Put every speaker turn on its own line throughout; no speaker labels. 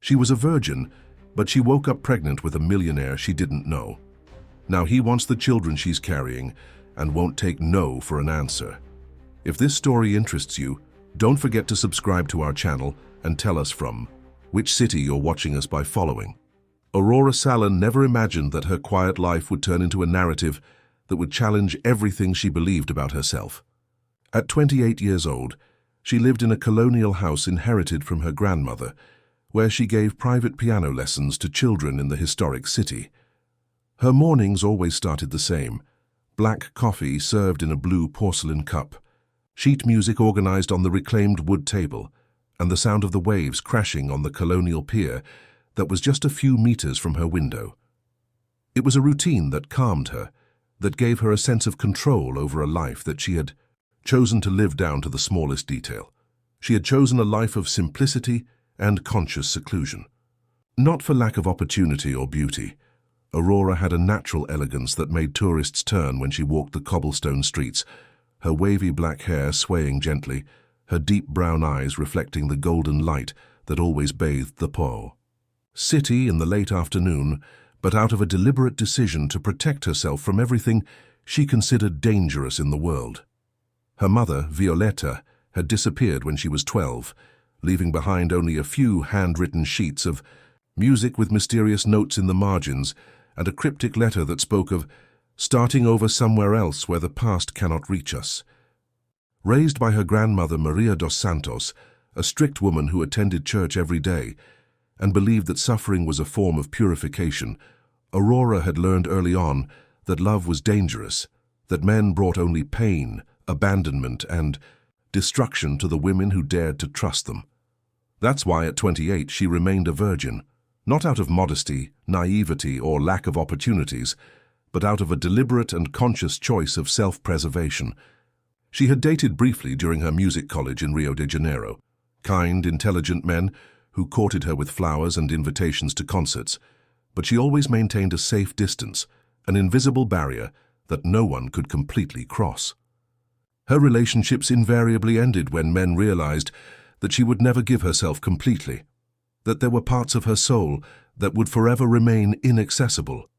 She was a virgin, but she woke up pregnant with a millionaire she didn't know. Now he wants the children she's carrying and won't take no for an answer. If this story interests you, don't forget to subscribe to our channel and tell us from which city you're watching us by following. Aurora Salin never imagined that her quiet life would turn into a narrative that would challenge everything she believed about herself. At 28 years old, she lived in a colonial house inherited from her grandmother, where she gave private piano lessons to children in the historic city. Her mornings always started the same: black coffee served in a blue porcelain cup, sheet music organized on the reclaimed wood table, and the sound of the waves crashing on the colonial pier that was just a few meters from her window. It was a routine that calmed her, that gave her a sense of control over a life that she had chosen to live down to the smallest detail. She had chosen a life of simplicity and conscious seclusion. Not for lack of opportunity or beauty, Aurora had a natural elegance that made tourists turn when she walked the cobblestone streets, her wavy black hair swaying gently, her deep brown eyes reflecting the golden light that always bathed the Po. City in the late afternoon, but out of a deliberate decision to protect herself from everything she considered dangerous in the world. Her mother, Violetta, had disappeared when she was 12, leaving behind only a few handwritten sheets of music with mysterious notes in the margins and a cryptic letter that spoke of starting over somewhere else where the past cannot reach us. Raised by her grandmother Maria dos Santos, a strict woman who attended church every day and believed that suffering was a form of purification, Aurora had learned early on that love was dangerous, that men brought only pain, abandonment, and destruction to the women who dared to trust them. That's why at 28 she remained a virgin, not out of modesty, naivety, or lack of opportunities, but out of a deliberate and conscious choice of self-preservation. She had dated briefly during her music college in Rio de Janeiro, kind, intelligent men who courted her with flowers and invitations to concerts, but she always maintained a safe distance, an invisible barrier that no one could completely cross. Her relationships invariably ended when men realized that she would never give herself completely, that there were parts of her soul that would forever remain inaccessible.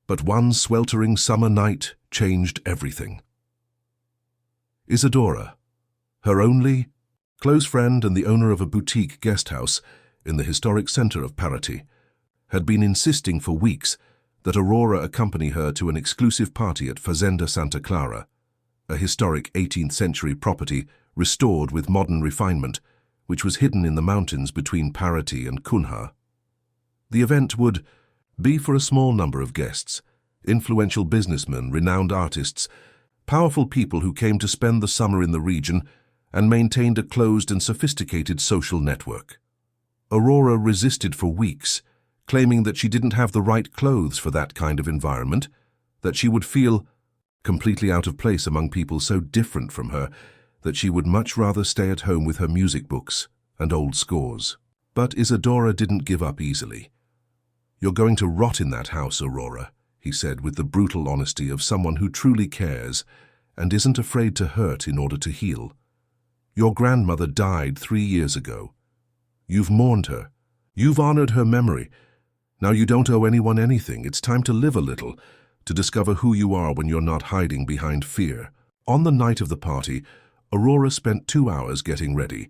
But one sweltering summer night changed everything. Isadora, her only close friend and the owner of a boutique guest house in the historic center of Paraty, had been insisting for weeks that Aurora accompany her to an exclusive party at Fazenda Santa Clara, a historic 18th century property restored with modern refinement, which was hidden in the mountains between Paraty and Cunha. The event would be for a small number of guests, influential businessmen, renowned artists, powerful people who came to spend the summer in the region and maintained a closed and sophisticated social network. Aurora resisted for weeks, claiming that she didn't have the right clothes for that kind of environment, that she would feel completely out of place among people so different from her, that she would much rather stay at home with her music books and old scores. But Isadora didn't give up easily. "You're going to rot in that house, Aurora," he said with the brutal honesty of someone who truly cares and isn't afraid to hurt in order to heal. "Your grandmother died 3 years ago. You've mourned her. You've honored her memory. Now you don't owe anyone anything. It's time to live a little, to discover who you are when you're not hiding behind fear." On the night of the party, Aurora spent 2 hours getting ready,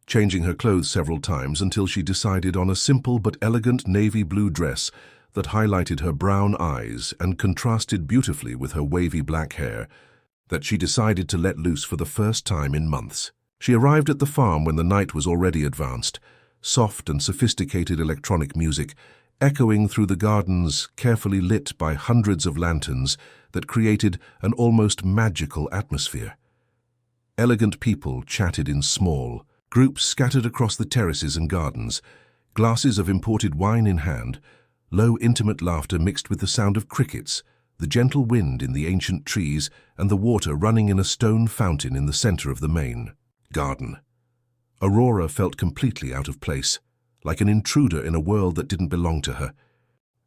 changing her clothes several times until she decided on a simple but elegant navy blue dress that highlighted her brown eyes and contrasted beautifully with her wavy black hair, that she decided to let loose for the first time in months. She arrived at the farm when the night was already advanced, soft and sophisticated electronic music echoing through the gardens carefully lit by hundreds of lanterns that created an almost magical atmosphere. Elegant people chatted in small groups scattered across the terraces and gardens, glasses of imported wine in hand, low intimate laughter mixed with the sound of crickets, the gentle wind in the ancient trees, and the water running in a stone fountain in the center of the main garden. Aurora felt completely out of place, like an intruder in a world that didn't belong to her.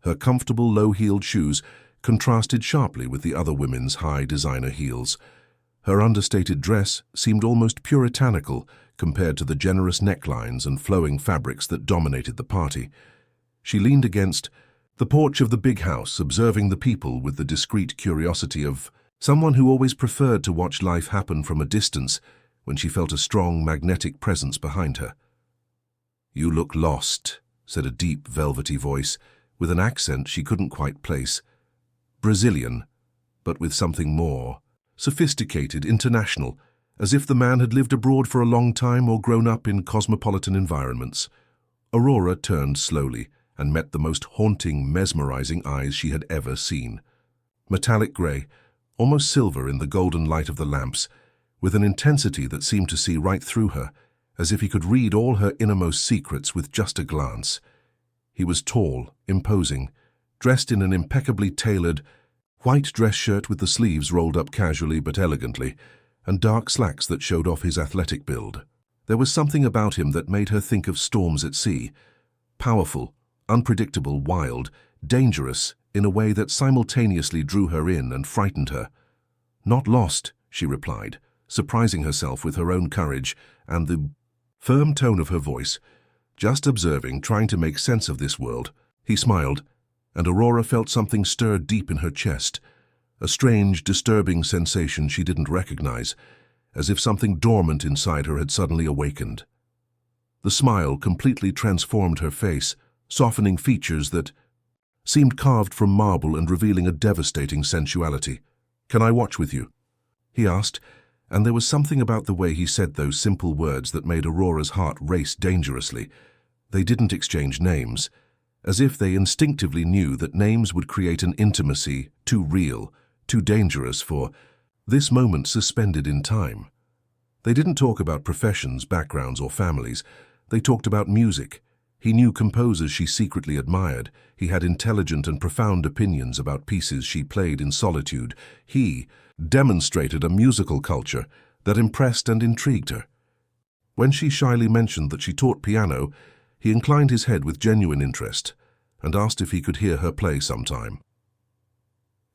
Her comfortable low-heeled shoes contrasted sharply with the other women's high designer heels. Her understated dress seemed almost puritanical compared to the generous necklines and flowing fabrics that dominated the party. She leaned against the porch of the big house, observing the people with the discreet curiosity of someone who always preferred to watch life happen from a distance when she felt a strong magnetic presence behind her. "You look lost," said a deep, velvety voice, with an accent she couldn't quite place. Brazilian, but with something more sophisticated, international, as if the man had lived abroad for a long time or grown up in cosmopolitan environments. Aurora turned slowly and met the most haunting, mesmerizing eyes she had ever seen. Metallic grey, almost silver in the golden light of the lamps, with an intensity that seemed to see right through her, as if he could read all her innermost secrets with just a glance. He was tall, imposing, dressed in an impeccably tailored white dress shirt with the sleeves rolled up casually but elegantly, and dark slacks that showed off his athletic build. There was something about him that made her think of storms at sea, powerful, unpredictable, wild, dangerous, in a way that simultaneously drew her in and frightened her. "Not lost," she replied, surprising herself with her own courage and the firm tone of her voice. "Just observing, trying to make sense of this world." He smiled, and Aurora felt something stir deep in her chest, a strange, disturbing sensation she didn't recognize, as if something dormant inside her had suddenly awakened. The smile completely transformed her face, softening features that seemed carved from marble and revealing a devastating sensuality. "Can I watch with you?" he asked, and there was something about the way he said those simple words that made Aurora's heart race dangerously. They didn't exchange names, as if they instinctively knew that names would create an intimacy too real, too dangerous for this moment suspended in time. They didn't talk about professions, backgrounds, or families. They talked about music. He knew composers she secretly admired. He had intelligent and profound opinions about pieces she played in solitude. He demonstrated a musical culture that impressed and intrigued her. When she shyly mentioned that she taught piano, he inclined his head with genuine interest and asked if he could hear her play sometime.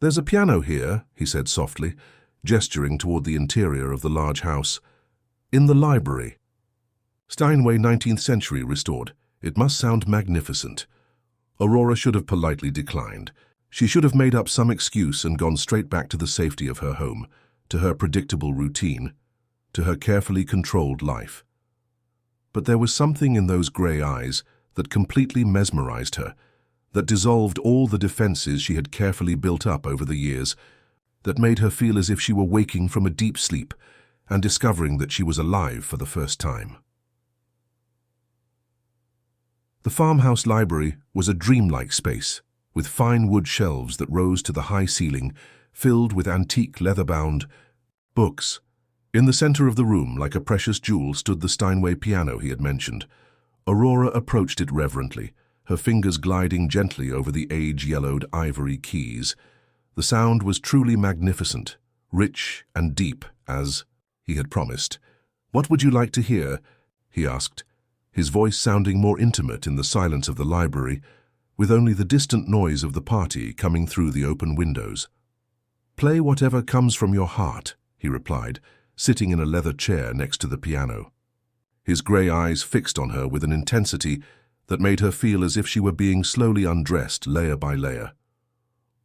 "There's a piano here," he said softly, gesturing toward the interior of the large house. "In the library. Steinway 19th century restored. It must sound magnificent." Aurora should have politely declined. She should have made up some excuse and gone straight back to the safety of her home, to her predictable routine, to her carefully controlled life. But there was something in those grey eyes that completely mesmerized her, that dissolved all the defenses she had carefully built up over the years, that made her feel as if she were waking from a deep sleep and discovering that she was alive for the first time. The farmhouse library was a dreamlike space, with fine wood shelves that rose to the high ceiling, filled with antique leather-bound books. In the center of the room, like a precious jewel, stood the Steinway piano he had mentioned. Aurora approached it reverently, her fingers gliding gently over the age-yellowed ivory keys. The sound was truly magnificent, rich and deep, as he had promised. "What would you like to hear?" he asked, his voice sounding more intimate in the silence of the library, with only the distant noise of the party coming through the open windows. "Play whatever comes from your heart," he replied, sitting in a leather chair next to the piano. His grey eyes fixed on her with an intensity that made her feel as if she were being slowly undressed layer by layer.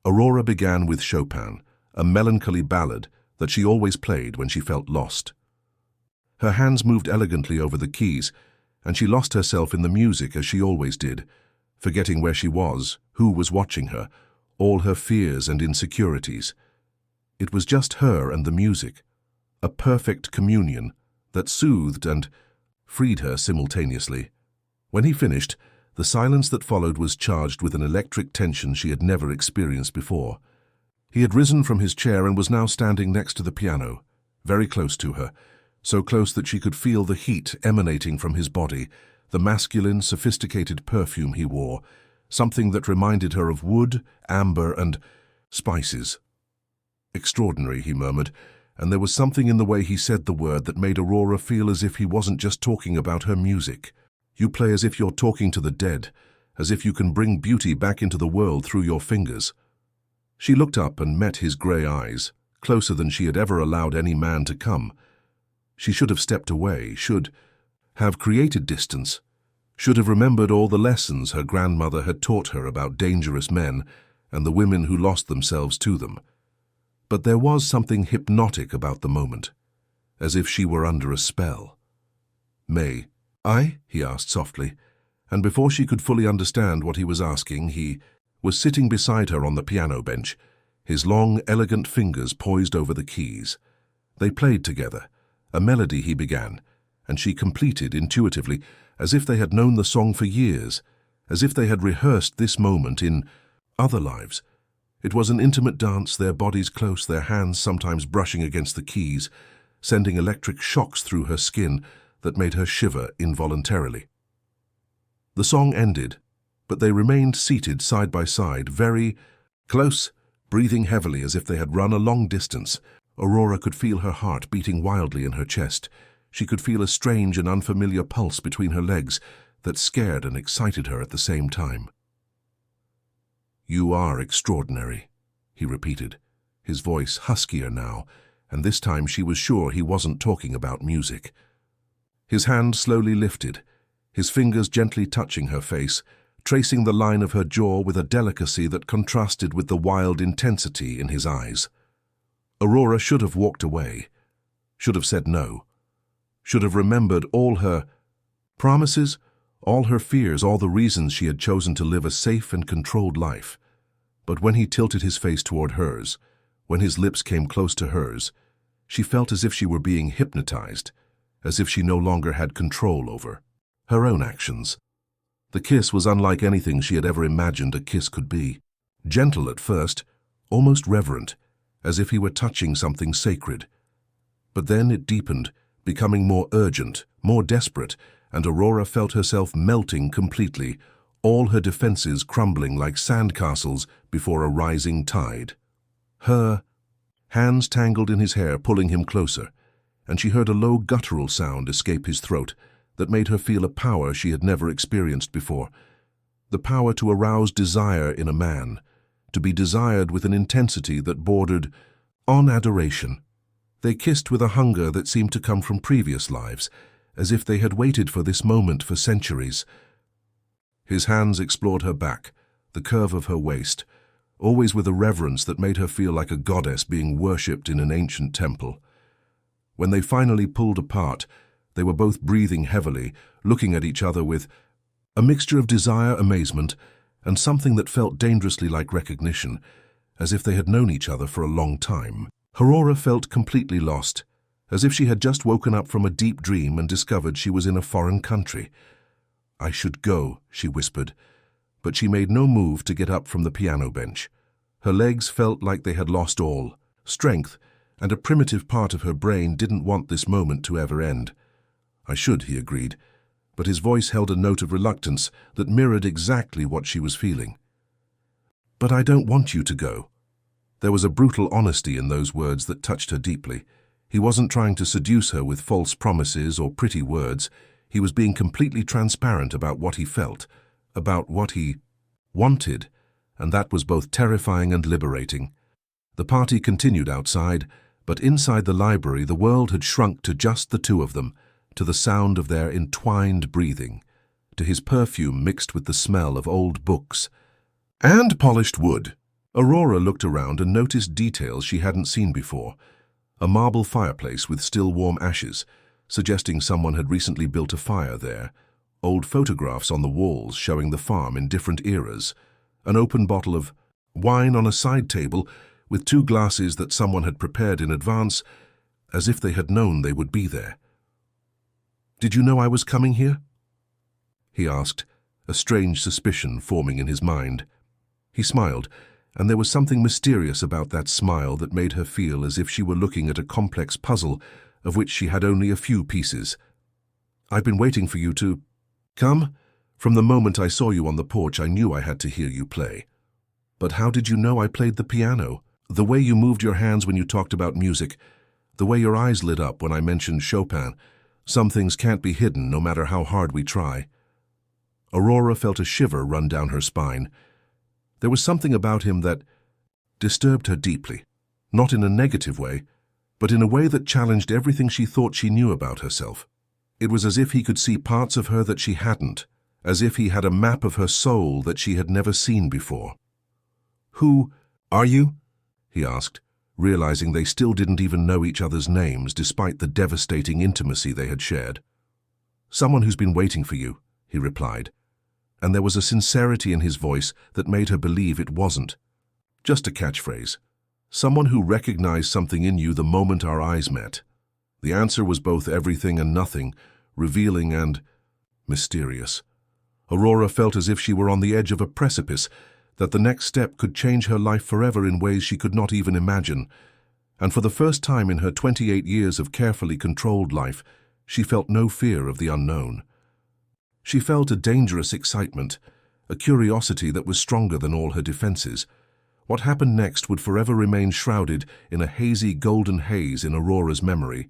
Aurora began with Chopin, a melancholy ballad that she always played when she felt lost. Her hands moved elegantly over the keys, and she lost herself in the music as she always did, forgetting where she was, who was watching her, all her fears and insecurities. It was just her and the music, a perfect communion that soothed and freed her simultaneously. When he finished, the silence that followed was charged with an electric tension she had never experienced before. He had risen from his chair and was now standing next to the piano, very close to her, so close that she could feel the heat emanating from his body, the masculine, sophisticated perfume he wore, something that reminded her of wood, amber, and spices. "Extraordinary," he murmured, and there was something in the way he said the word that made Aurora feel as if he wasn't just talking about her music. "You play as if you're talking to the dead, as if you can bring beauty back into the world through your fingers." She looked up and met his grey eyes, closer than she had ever allowed any man to come. She should have stepped away, should have created distance, should have remembered all the lessons her grandmother had taught her about dangerous men and the women who lost themselves to them. But there was something hypnotic about the moment, as if she were under a spell. "May I?" he asked softly, and before she could fully understand what he was asking, he was sitting beside her on the piano bench, his long, elegant fingers poised over the keys. They played together, a melody he began, and she completed intuitively, as if they had known the song for years, as if they had rehearsed this moment in other lives. It was an intimate dance, their bodies close, their hands sometimes brushing against the keys, sending electric shocks through her skin that made her shiver involuntarily. The song ended, but they remained seated side by side, very close, breathing heavily as if they had run a long distance. Aurora could feel her heart beating wildly in her chest. She could feel a strange and unfamiliar pulse between her legs that scared and excited her at the same time. "You are extraordinary," he repeated, his voice huskier now, and this time she was sure he wasn't talking about music. His hand slowly lifted, his fingers gently touching her face, tracing the line of her jaw with a delicacy that contrasted with the wild intensity in his eyes. Aurora should have walked away, should have said no, should have remembered all her promises, all her fears, all the reasons she had chosen to live a safe and controlled life. But when he tilted his face toward hers, when his lips came close to hers, she felt as if she were being hypnotized, as if she no longer had control over her own actions. The kiss was unlike anything she had ever imagined a kiss could be. Gentle at first, almost reverent, as if he were touching something sacred. But then it deepened, becoming more urgent, more desperate, and Aurora felt herself melting completely, all her defenses crumbling like sandcastles before a rising tide. Her hands tangled in his hair, pulling him closer, and she heard a low guttural sound escape his throat that made her feel a power she had never experienced before, the power to arouse desire in a man, to be desired with an intensity that bordered on adoration. They kissed with a hunger that seemed to come from previous lives, as if they had waited for this moment for centuries. His hands explored her back, the curve of her waist, always with a reverence that made her feel like a goddess being worshipped in an ancient temple. When they finally pulled apart, they were both breathing heavily, looking at each other with a mixture of desire, amazement, and something that felt dangerously like recognition, as if they had known each other for a long time. Aurora felt completely lost, as if she had just woken up from a deep dream and discovered she was in a foreign country. "I should go," she whispered, but she made no move to get up from the piano bench. Her legs felt like they had lost all strength, and a primitive part of her brain didn't want this moment to ever end. "I should," he agreed, but his voice held a note of reluctance that mirrored exactly what she was feeling. "But I don't want you to go." There was a brutal honesty in those words that touched her deeply. He wasn't trying to seduce her with false promises or pretty words. He was being completely transparent about what he felt, about what he wanted, and that was both terrifying and liberating. The party continued outside, but inside the library the world had shrunk to just the two of them, to the sound of their entwined breathing, to his perfume mixed with the smell of old books and polished wood. Aurora looked around and noticed details she hadn't seen before. A marble fireplace with still warm ashes, suggesting someone had recently built a fire there. Old photographs on the walls showing the farm in different eras. An open bottle of wine on a side table with two glasses that someone had prepared in advance, as if they had known they would be there. "Did you know I was coming here?" he asked, a strange suspicion forming in his mind. He smiled, and there was something mysterious about that smile that made her feel as if she were looking at a complex puzzle of which she had only a few pieces. "I've been waiting for you to come. From the moment I saw you on the porch, I knew I had to hear you play." "But how did you know I played the piano?" "The way you moved your hands when you talked about music, the way your eyes lit up when I mentioned Chopin. Some things can't be hidden no matter how hard we try." Aurora felt a shiver run down her spine. There was something about him that disturbed her deeply, not in a negative way, but in a way that challenged everything she thought she knew about herself. It was as if he could see parts of her that she hadn't, as if he had a map of her soul that she had never seen before. "Who are you?" he asked, realizing they still didn't even know each other's names despite the devastating intimacy they had shared. "Someone who's been waiting for you," he replied, and there was a sincerity in his voice that made her believe it wasn't just a catchphrase. "Someone who recognized something in you the moment our eyes met." The answer was both everything and nothing, revealing and mysterious. Aurora felt as if she were on the edge of a precipice, that the next step could change her life forever in ways she could not even imagine. And for the first time in her 28 years of carefully controlled life, she felt no fear of the unknown. She felt a dangerous excitement, a curiosity that was stronger than all her defenses. What happened next would forever remain shrouded in a hazy golden haze in Aurora's memory.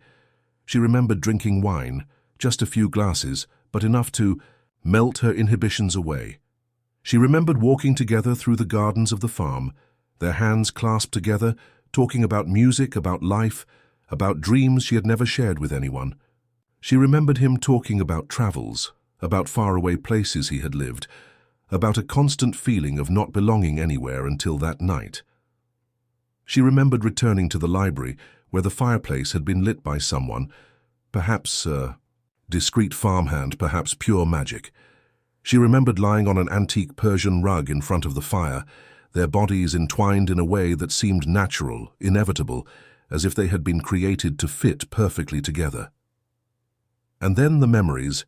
She remembered drinking wine, just a few glasses, but enough to melt her inhibitions away. She remembered walking together through the gardens of the farm, their hands clasped together, talking about music, about life, about dreams she had never shared with anyone. She remembered him talking about travels, about faraway places he had lived, about a constant feeling of not belonging anywhere until that night. She remembered returning to the library, where the fireplace had been lit by someone, perhaps a discreet farmhand, perhaps pure magic. She remembered lying on an antique Persian rug in front of the fire, their bodies entwined in a way that seemed natural, inevitable, as if they had been created to fit perfectly together. And then the memories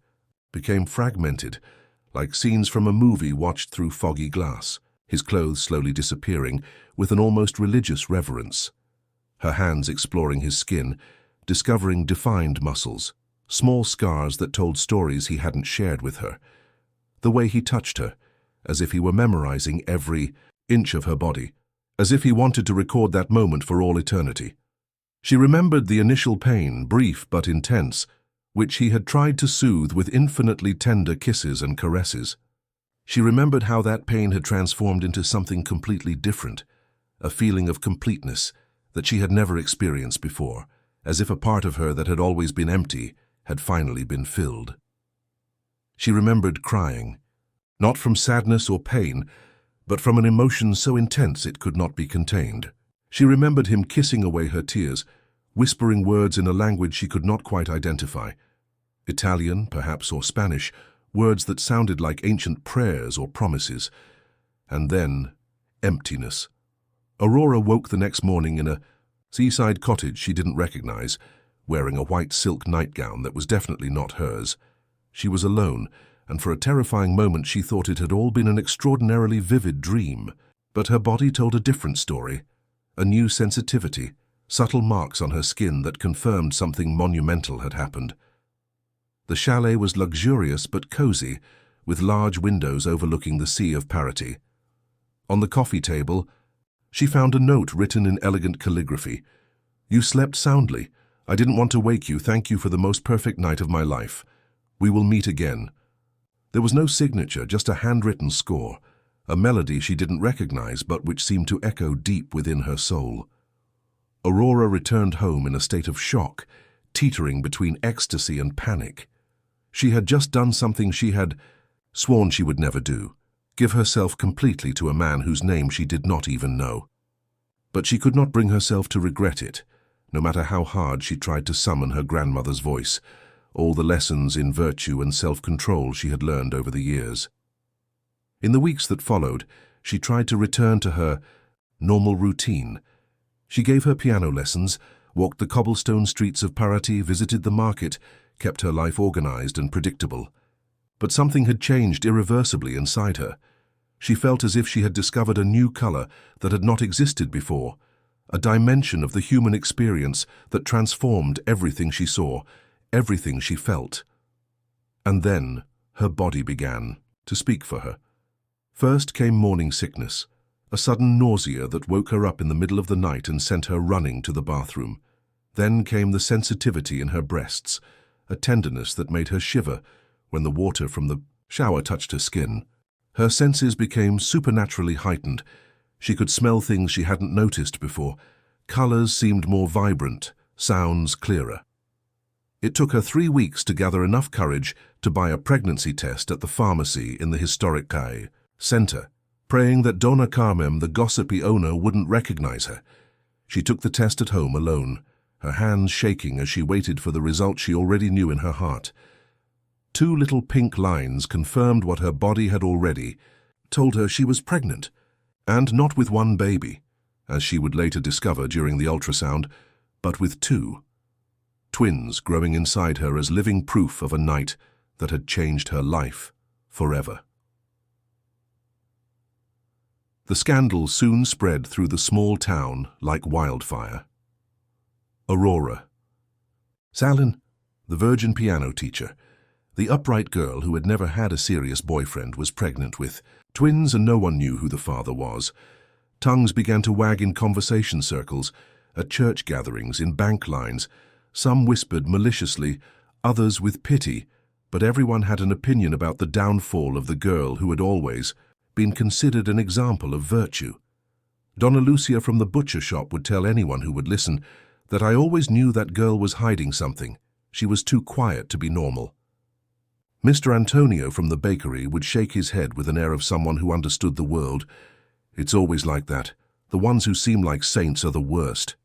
became fragmented, like scenes from a movie watched through foggy glass, his clothes slowly disappearing with an almost religious reverence. Her hands exploring his skin, discovering defined muscles, small scars that told stories he hadn't shared with her. The way he touched her, as if he were memorizing every inch of her body, as if he wanted to record that moment for all eternity. She remembered the initial pain, brief but intense, which he had tried to soothe with infinitely tender kisses and caresses. She remembered how that pain had transformed into something completely different, a feeling of completeness that she had never experienced before, as if a part of her that had always been empty had finally been filled. She remembered crying, not from sadness or pain, but from an emotion so intense it could not be contained. She remembered him kissing away her tears, whispering words in a language she could not quite identify. Italian, perhaps, or Spanish, words that sounded like ancient prayers or promises. And then, emptiness. Aurora woke the next morning in a seaside cottage she didn't recognize, wearing a white silk nightgown that was definitely not hers. She was alone, and for a terrifying moment she thought it had all been an extraordinarily vivid dream. But her body told a different story, a new sensitivity, subtle marks on her skin that confirmed something monumental had happened. The chalet was luxurious but cozy, with large windows overlooking the Sea of Parity. On the coffee table, she found a note written in elegant calligraphy. "You slept soundly. I didn't want to wake you. Thank you for the most perfect night of my life. We will meet again." There was no signature, just a handwritten score, a melody she didn't recognize but which seemed to echo deep within her soul. Aurora returned home in a state of shock, teetering between ecstasy and panic. She had just done something she had sworn she would never do, give herself completely to a man whose name she did not even know. But she could not bring herself to regret it, no matter how hard she tried to summon her grandmother's voice, all the lessons in virtue and self-control she had learned over the years. In the weeks that followed, she tried to return to her normal routine. She gave her piano lessons, walked the cobblestone streets of Parati, visited the market, kept her life organized and predictable. But something had changed irreversibly inside her. She felt as if she had discovered a new color that had not existed before, a dimension of the human experience that transformed everything she saw, everything she felt. And then her body began to speak for her. First came morning sickness, a sudden nausea that woke her up in the middle of the night and sent her running to the bathroom. Then came the sensitivity in her breasts, a tenderness that made her shiver when the water from the shower touched her skin. Her senses became supernaturally heightened. She could smell things she hadn't noticed before. Colors seemed more vibrant, sounds clearer. It took her 3 weeks to gather enough courage to buy a pregnancy test at the pharmacy in the historic Calle Center, praying that Dona Carmen, the gossipy owner, wouldn't recognize her. She took the test at home alone, her hands shaking as she waited for the result she already knew in her heart. 2 little pink lines confirmed what her body had already told her: she was pregnant, and not with 1 baby, as she would later discover during the ultrasound, but with 2. Twins growing inside her as living proof of a night that had changed her life forever. The scandal soon spread through the small town like wildfire. Aurora. Salin, the virgin piano teacher, the upright girl who had never had a serious boyfriend, was pregnant with twins, and no one knew who the father was. Tongues began to wag in conversation circles, at church gatherings, in bank lines. Some whispered maliciously, others with pity, but everyone had an opinion about the downfall of the girl who had always been considered an example of virtue. Donna Lucia from the butcher shop would tell anyone who would listen that I always knew that girl was hiding something. She was too quiet to be normal. Mr. Antonio from the bakery would shake his head with an air of someone who understood the world. It's always like that. The ones who seem like saints are the worst.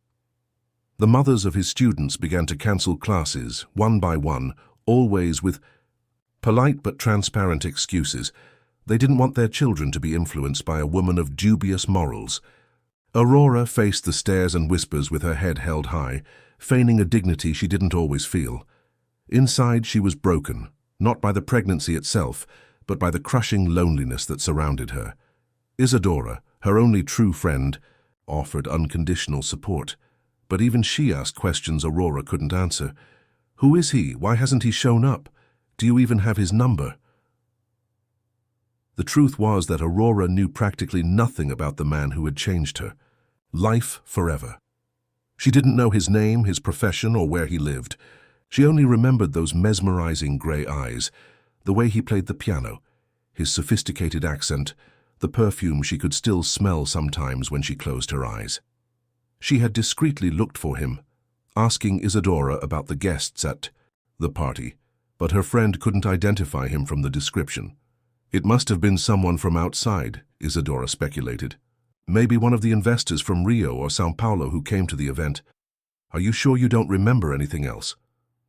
The mothers of his students began to cancel classes, one by one, always with polite but transparent excuses. They didn't want their children to be influenced by a woman of dubious morals. Aurora faced the stares and whispers with her head held high, feigning a dignity she didn't always feel. Inside she was broken, not by the pregnancy itself, but by the crushing loneliness that surrounded her. Isadora, her only true friend, offered unconditional support. But even she asked questions Aurora couldn't answer. Who is he? Why hasn't he shown up? Do you even have his number? The truth was that Aurora knew practically nothing about the man who had changed her. Life forever. She didn't know his name, his profession, or where he lived. She only remembered those mesmerizing gray eyes, the way he played the piano, his sophisticated accent, the perfume she could still smell sometimes when she closed her eyes. She had discreetly looked for him, asking Isadora about the guests at the party, but her friend couldn't identify him from the description. It must have been someone from outside, Isadora speculated. Maybe one of the investors from Rio or São Paulo who came to the event. Are you sure you don't remember anything else?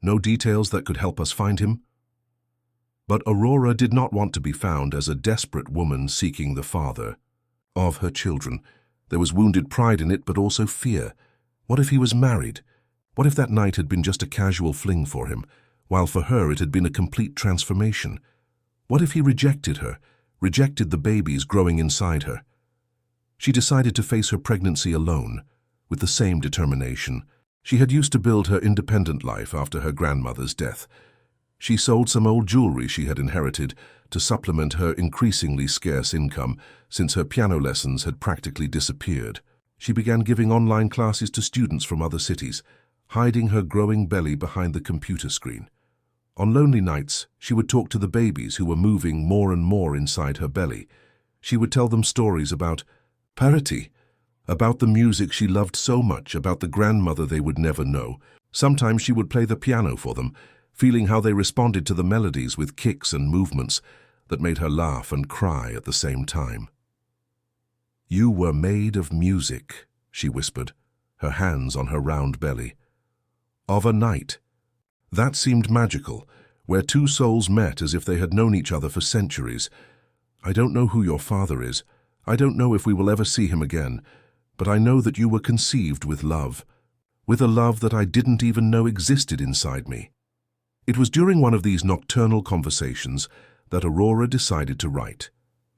No details that could help us find him? But Aurora did not want to be found as a desperate woman seeking the father of her children. There was wounded pride in it, but also fear. What if he was married? What if that night had been just a casual fling for him, while for her it had been a complete transformation? What if he rejected her, rejected the babies growing inside her? She decided to face her pregnancy alone, with the same determination. She had used to build her independent life after her grandmother's death. She sold some old jewelry she had inherited to supplement her increasingly scarce income, since her piano lessons had practically disappeared. She began giving online classes to students from other cities, hiding her growing belly behind the computer screen. On lonely nights, she would talk to the babies who were moving more and more inside her belly. She would tell them stories about parity, about the music she loved so much, about the grandmother they would never know. Sometimes she would play the piano for them, feeling how they responded to the melodies with kicks and movements that made her laugh and cry at the same time. You were made of music, she whispered, her hands on her round belly. Of a night. That seemed magical, where 2 souls met as if they had known each other for centuries. I don't know who your father is. I don't know if we will ever see him again, but I know that you were conceived with love, with a love that I didn't even know existed inside me. It was during one of these nocturnal conversations that Aurora decided to write.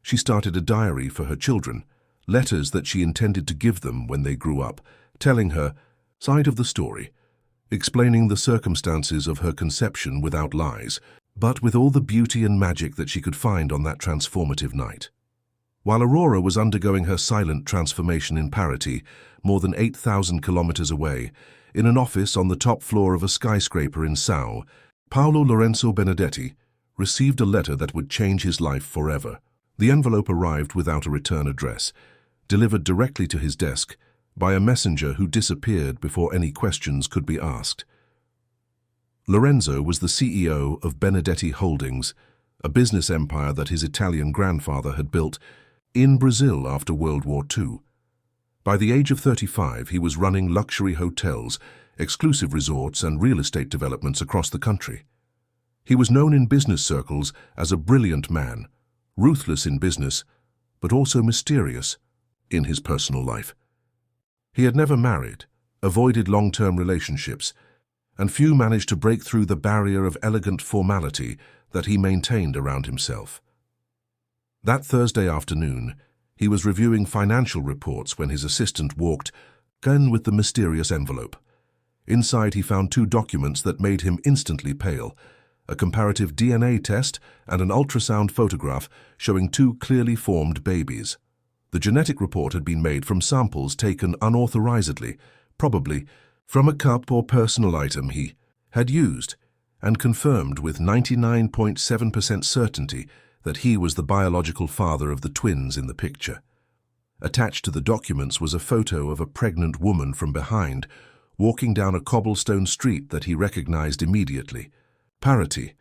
She started a diary for her children, letters that she intended to give them when they grew up, telling her side of the story, explaining the circumstances of her conception without lies, but with all the beauty and magic that she could find on that transformative night. While Aurora was undergoing her silent transformation in Parity, more than 8,000 kilometers away, in an office on the top floor of a skyscraper in Sao, Paolo Lorenzo Benedetti received a letter that would change his life forever. The envelope arrived without a return address, delivered directly to his desk by a messenger who disappeared before any questions could be asked. Lorenzo was the CEO of Benedetti Holdings, a business empire that his Italian grandfather had built in Brazil after World War II. By the age of 35, he was running luxury hotels, exclusive resorts, and real estate developments across the country. He was known in business circles as a brilliant man, ruthless in business, but also mysterious in his personal life. He had never married, avoided long-term relationships, and few managed to break through the barrier of elegant formality that he maintained around himself. That Thursday afternoon, he was reviewing financial reports when his assistant walked in with the mysterious envelope. Inside he found two documents that made him instantly pale, a comparative DNA test and an ultrasound photograph showing two clearly formed babies. The genetic report had been made from samples taken unauthorizedly, probably from a cup or personal item he had used, and confirmed with 99.7% certainty that he was the biological father of the twins in the picture. Attached to the documents was a photo of a pregnant woman from behind, walking down a cobblestone street that he recognized immediately. Parity.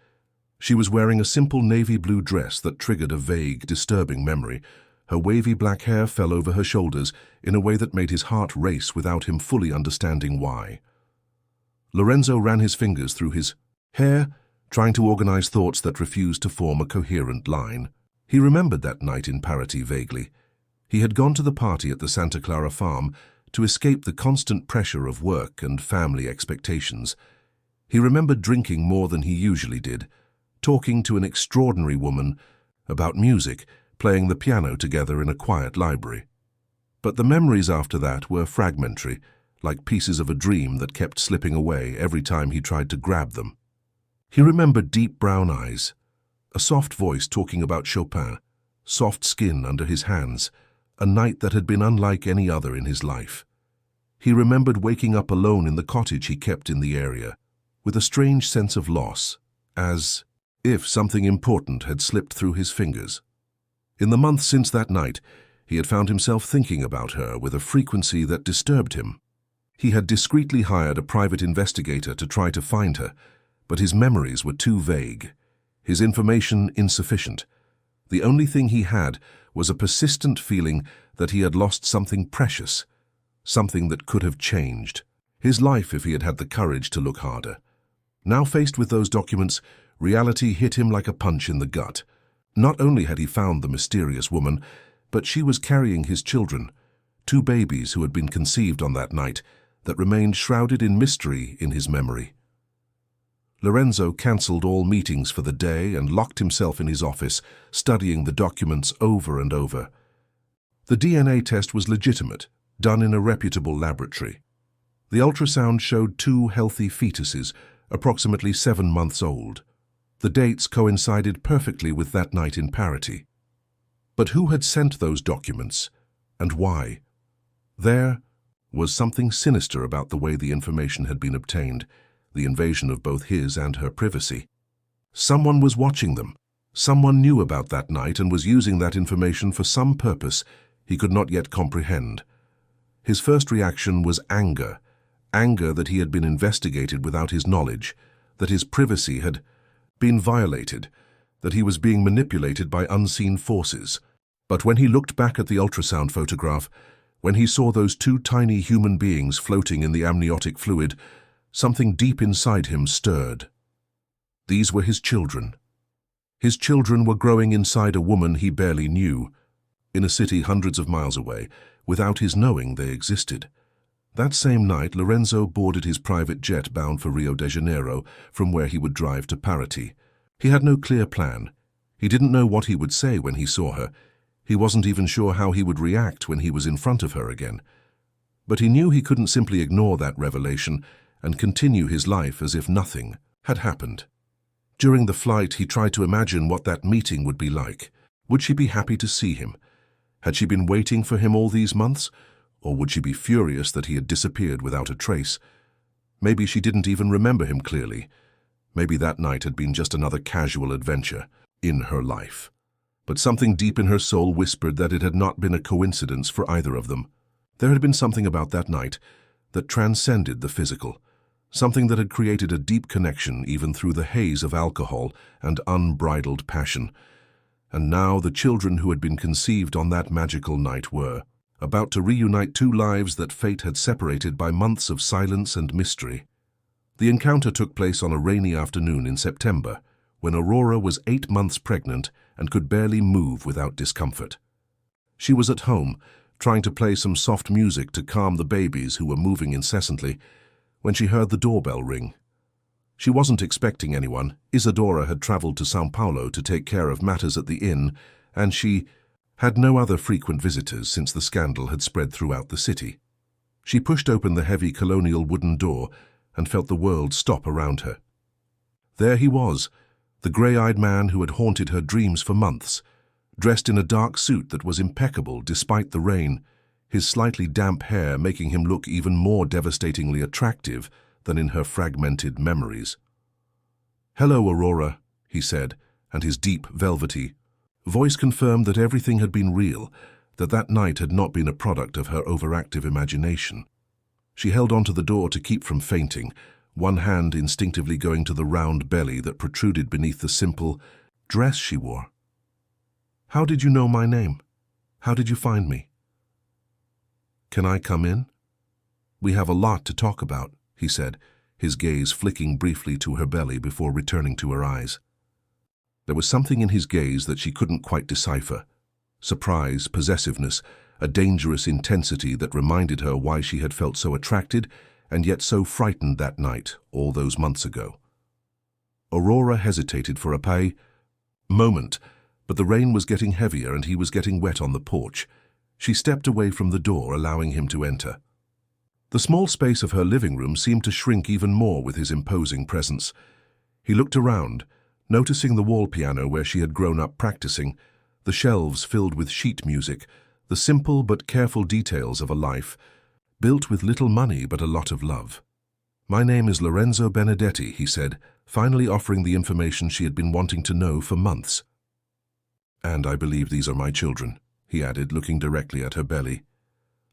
She was wearing a simple navy blue dress that triggered a vague, disturbing memory. Her wavy black hair fell over her shoulders in a way that made his heart race without him fully understanding why. Lorenzo ran his fingers through his hair, trying to organize thoughts that refused to form a coherent line. He remembered that night in Parity vaguely. He had gone to the party at the Santa Clara farm to escape the constant pressure of work and family expectations. He remembered drinking more than he usually did, talking to an extraordinary woman about music, playing the piano together in a quiet library. But the memories after that were fragmentary, like pieces of a dream that kept slipping away every time he tried to grab them. He remembered deep brown eyes, a soft voice talking about Chopin, soft skin under his hands, a night that had been unlike any other in his life. He remembered waking up alone in the cottage he kept in the area, with a strange sense of loss, as if something important had slipped through his fingers. In the months since that night, he had found himself thinking about her with a frequency that disturbed him. He had discreetly hired a private investigator to try to find her, but his memories were too vague, his information insufficient. The only thing he had was a persistent feeling that he had lost something precious, something that could have changed his life if he had had the courage to look harder. Now faced with those documents, reality hit him like a punch in the gut. Not only had he found the mysterious woman, but she was carrying his children, two babies who had been conceived on that night, that remained shrouded in mystery in his memory. Lorenzo cancelled all meetings for the day and locked himself in his office, studying the documents over and over. The DNA test was legitimate, done in a reputable laboratory. The ultrasound showed two healthy fetuses, approximately 7 months old. The dates coincided perfectly with that night in Parity. But who had sent those documents, and why? There was something sinister about the way the information had been obtained, the invasion of both his and her privacy. Someone was watching them. Someone knew about that night and was using that information for some purpose he could not yet comprehend. His first reaction was anger, anger that he had been investigated without his knowledge, that his privacy had been violated, that he was being manipulated by unseen forces. But when he looked back at the ultrasound photograph, when he saw those two tiny human beings floating in the amniotic fluid, something deep inside him stirred. These were his children. His children were growing inside a woman he barely knew, in a city hundreds of miles away, without his knowing they existed. That same night, Lorenzo boarded his private jet bound for Rio de Janeiro, from where he would drive to Parity. He had no clear plan. He didn't know what he would say when he saw her. He wasn't even sure how he would react when he was in front of her again. But he knew he couldn't simply ignore that revelation and continue his life as if nothing had happened. During the flight, he tried to imagine what that meeting would be like. Would she be happy to see him? Had she been waiting for him all these months? Or would she be furious that he had disappeared without a trace? Maybe she didn't even remember him clearly. Maybe that night had been just another casual adventure in her life. But something deep in her soul whispered that it had not been a coincidence for either of them. There had been something about that night that transcended the physical, something that had created a deep connection even through the haze of alcohol and unbridled passion. And now the children who had been conceived on that magical night were about to reunite two lives that fate had separated by months of silence and mystery. The encounter took place on a rainy afternoon in September, when Aurora was 8 months pregnant and could barely move without discomfort. She was at home, trying to play some soft music to calm the babies who were moving incessantly, when she heard the doorbell ring. She wasn't expecting anyone. Isadora had traveled to São Paulo to take care of matters at the inn, and she had no other frequent visitors since the scandal had spread throughout the city. She pushed open the heavy colonial wooden door and felt the world stop around her. There he was, the grey-eyed man who had haunted her dreams for months, dressed in a dark suit that was impeccable despite the rain, his slightly damp hair making him look even more devastatingly attractive than in her fragmented memories. "Hello, Aurora," he said, and his deep, velvety voice confirmed that everything had been real, that that night had not been a product of her overactive imagination. She held onto the door to keep from fainting, one hand instinctively going to the round belly that protruded beneath the simple dress she wore. "How did you know my name? How did you find me?" "Can I come in? We have a lot to talk about," he said, his gaze flicking briefly to her belly before returning to her eyes. There was something in his gaze that she couldn't quite decipher. Surprise, possessiveness, a dangerous intensity that reminded her why she had felt so attracted and yet so frightened that night, all those months ago. Aurora hesitated for a moment, but the rain was getting heavier and he was getting wet on the porch. She stepped away from the door, allowing him to enter. The small space of her living room seemed to shrink even more with his imposing presence. He looked around, noticing the wall piano where she had grown up practicing, the shelves filled with sheet music, the simple but careful details of a life, built with little money but a lot of love. "My name is Lorenzo Benedetti," he said, finally offering the information she had been wanting to know for months. "And I believe these are my children," he added, looking directly at her belly.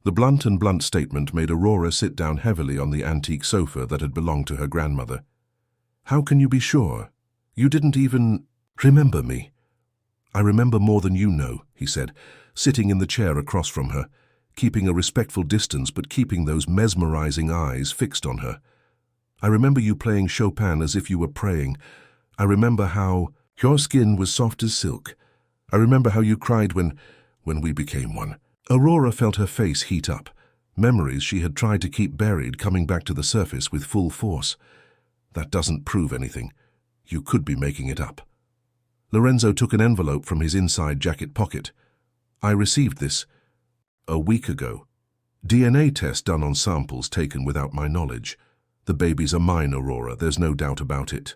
The blunt statement made Aurora sit down heavily on the antique sofa that had belonged to her grandmother. "How can you be sure? You didn't even remember me." "I remember more than you know," he said, sitting in the chair across from her, keeping a respectful distance but keeping those mesmerizing eyes fixed on her. "I remember you playing Chopin as if you were praying. I remember how your skin was soft as silk. I remember how you cried when we became one." Aurora felt her face heat up, memories she had tried to keep buried coming back to the surface with full force. "That doesn't prove anything. You could be making it up." Lorenzo took an envelope from his inside jacket pocket. "I received this a week ago. DNA test done on samples taken without my knowledge. The babies are mine, Aurora, there's no doubt about it."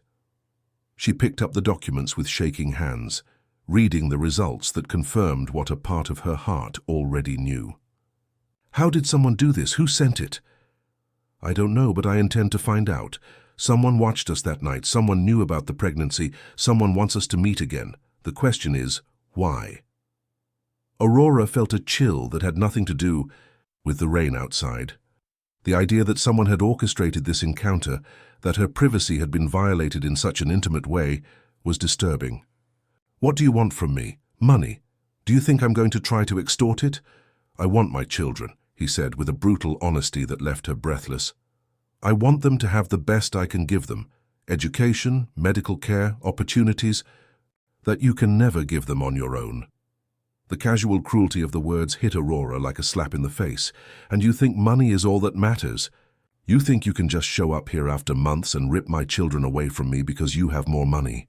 She picked up the documents with shaking hands, reading the results that confirmed what a part of her heart already knew. "How did someone do this? Who sent it?" "I don't know, but I intend to find out. Someone watched us that night, someone knew about the pregnancy, someone wants us to meet again. The question is, why?" Aurora felt a chill that had nothing to do with the rain outside. The idea that someone had orchestrated this encounter, that her privacy had been violated in such an intimate way, was disturbing. "What do you want from me? Money? Do you think I'm going to try to extort it?" "I want my children," he said with a brutal honesty that left her breathless. "I want them to have the best I can give them, education, medical care, opportunities that you can never give them on your own." The casual cruelty of the words hit Aurora like a slap in the face. "And you think money is all that matters? You think you can just show up here after months and rip my children away from me because you have more money?"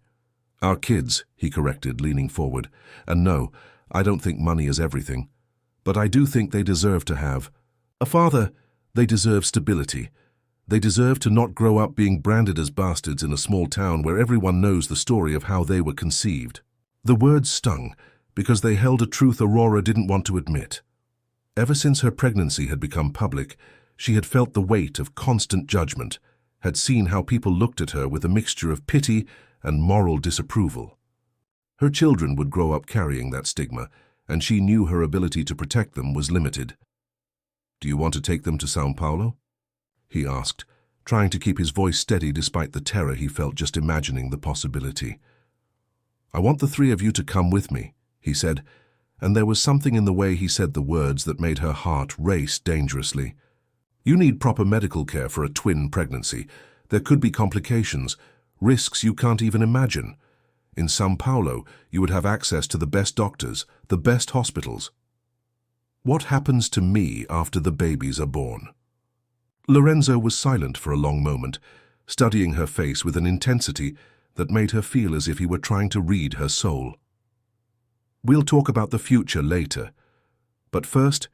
"Our kids," he corrected, leaning forward. "And no, I don't think money is everything. But I do think they deserve to have a father. They deserve stability. They deserve to not grow up being branded as bastards in a small town where everyone knows the story of how they were conceived." The words stung, because they held a truth Aurora didn't want to admit. Ever since her pregnancy had become public, she had felt the weight of constant judgment, had seen how people looked at her with a mixture of pity and moral disapproval. Her children would grow up carrying that stigma, and she knew her ability to protect them was limited. "Do you want to take them to São Paulo?" he asked, trying to keep his voice steady despite the terror he felt just imagining the possibility. "I want the three of you to come with me," he said, and there was something in the way he said the words that made her heart race dangerously. "You need proper medical care for a twin pregnancy. There could be complications, risks you can't even imagine. In São Paulo, you would have access to the best doctors, the best hospitals. What happens to me after the babies are born?" Lorenzo was silent for a long moment, studying her face with an intensity that made her feel as if he were trying to read her soul. "We'll talk about the future later, but first,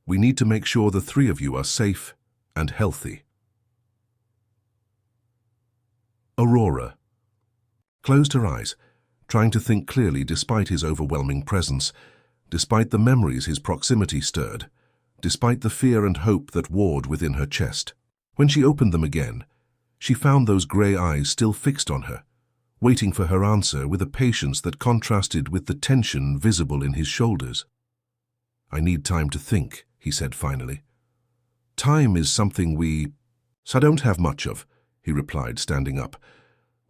we need to make sure the three of you are safe and healthy." Aurora closed her eyes, trying to think clearly despite his overwhelming presence, despite the memories his proximity stirred, despite the fear and hope that warred within her chest. When she opened them again, she found those grey eyes still fixed on her, waiting for her answer with a patience that contrasted with the tension visible in his shoulders. "I need time to think," he said finally. "Time is something I don't have much of," he replied, standing up.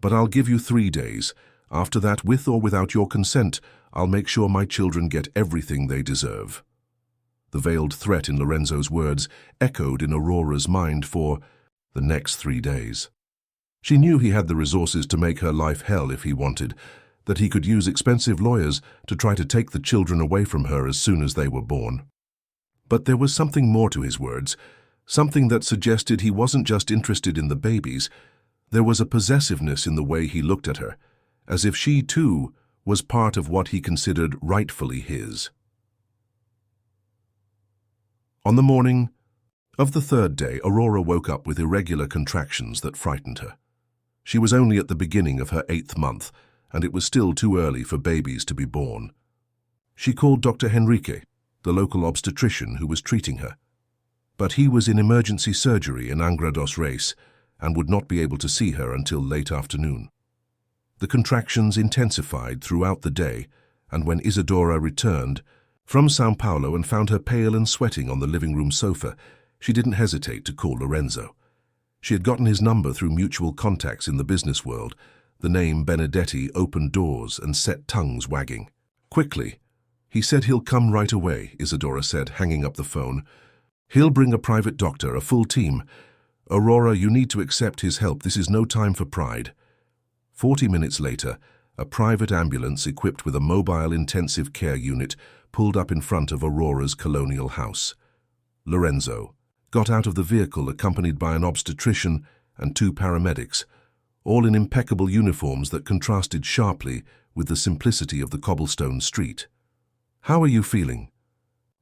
"But I'll give you 3 days. After that, with or without your consent, I'll make sure my children get everything they deserve." The veiled threat in Lorenzo's words echoed in Aurora's mind for the next 3 days. She knew he had the resources to make her life hell if he wanted, that he could use expensive lawyers to try to take the children away from her as soon as they were born. But there was something more to his words, something that suggested he wasn't just interested in the babies. There was a possessiveness in the way he looked at her, as if she, too, was part of what he considered rightfully his. On the morning of the 3rd day, Aurora woke up with irregular contractions that frightened her. She was only at the beginning of her 8th month, and it was still too early for babies to be born. She called Dr. Henrique, the local obstetrician who was treating her. But he was in emergency surgery in Angra dos Reis and would not be able to see her until late afternoon. The contractions intensified throughout the day, and when Isadora returned from São Paulo and found her pale and sweating on the living room sofa, she didn't hesitate to call Lorenzo. She had gotten his number through mutual contacts in the business world. The name Benedetti opened doors and set tongues wagging. "Quickly. He said he'll come right away," Isadora said, hanging up the phone. "He'll bring a private doctor, a full team. Aurora, you need to accept his help. This is no time for pride." 40 minutes later, a private ambulance equipped with a mobile intensive care unit pulled up in front of Aurora's colonial house. Lorenzo got out of the vehicle accompanied by an obstetrician and 2 paramedics, all in impeccable uniforms that contrasted sharply with the simplicity of the cobblestone street. "How are you feeling?"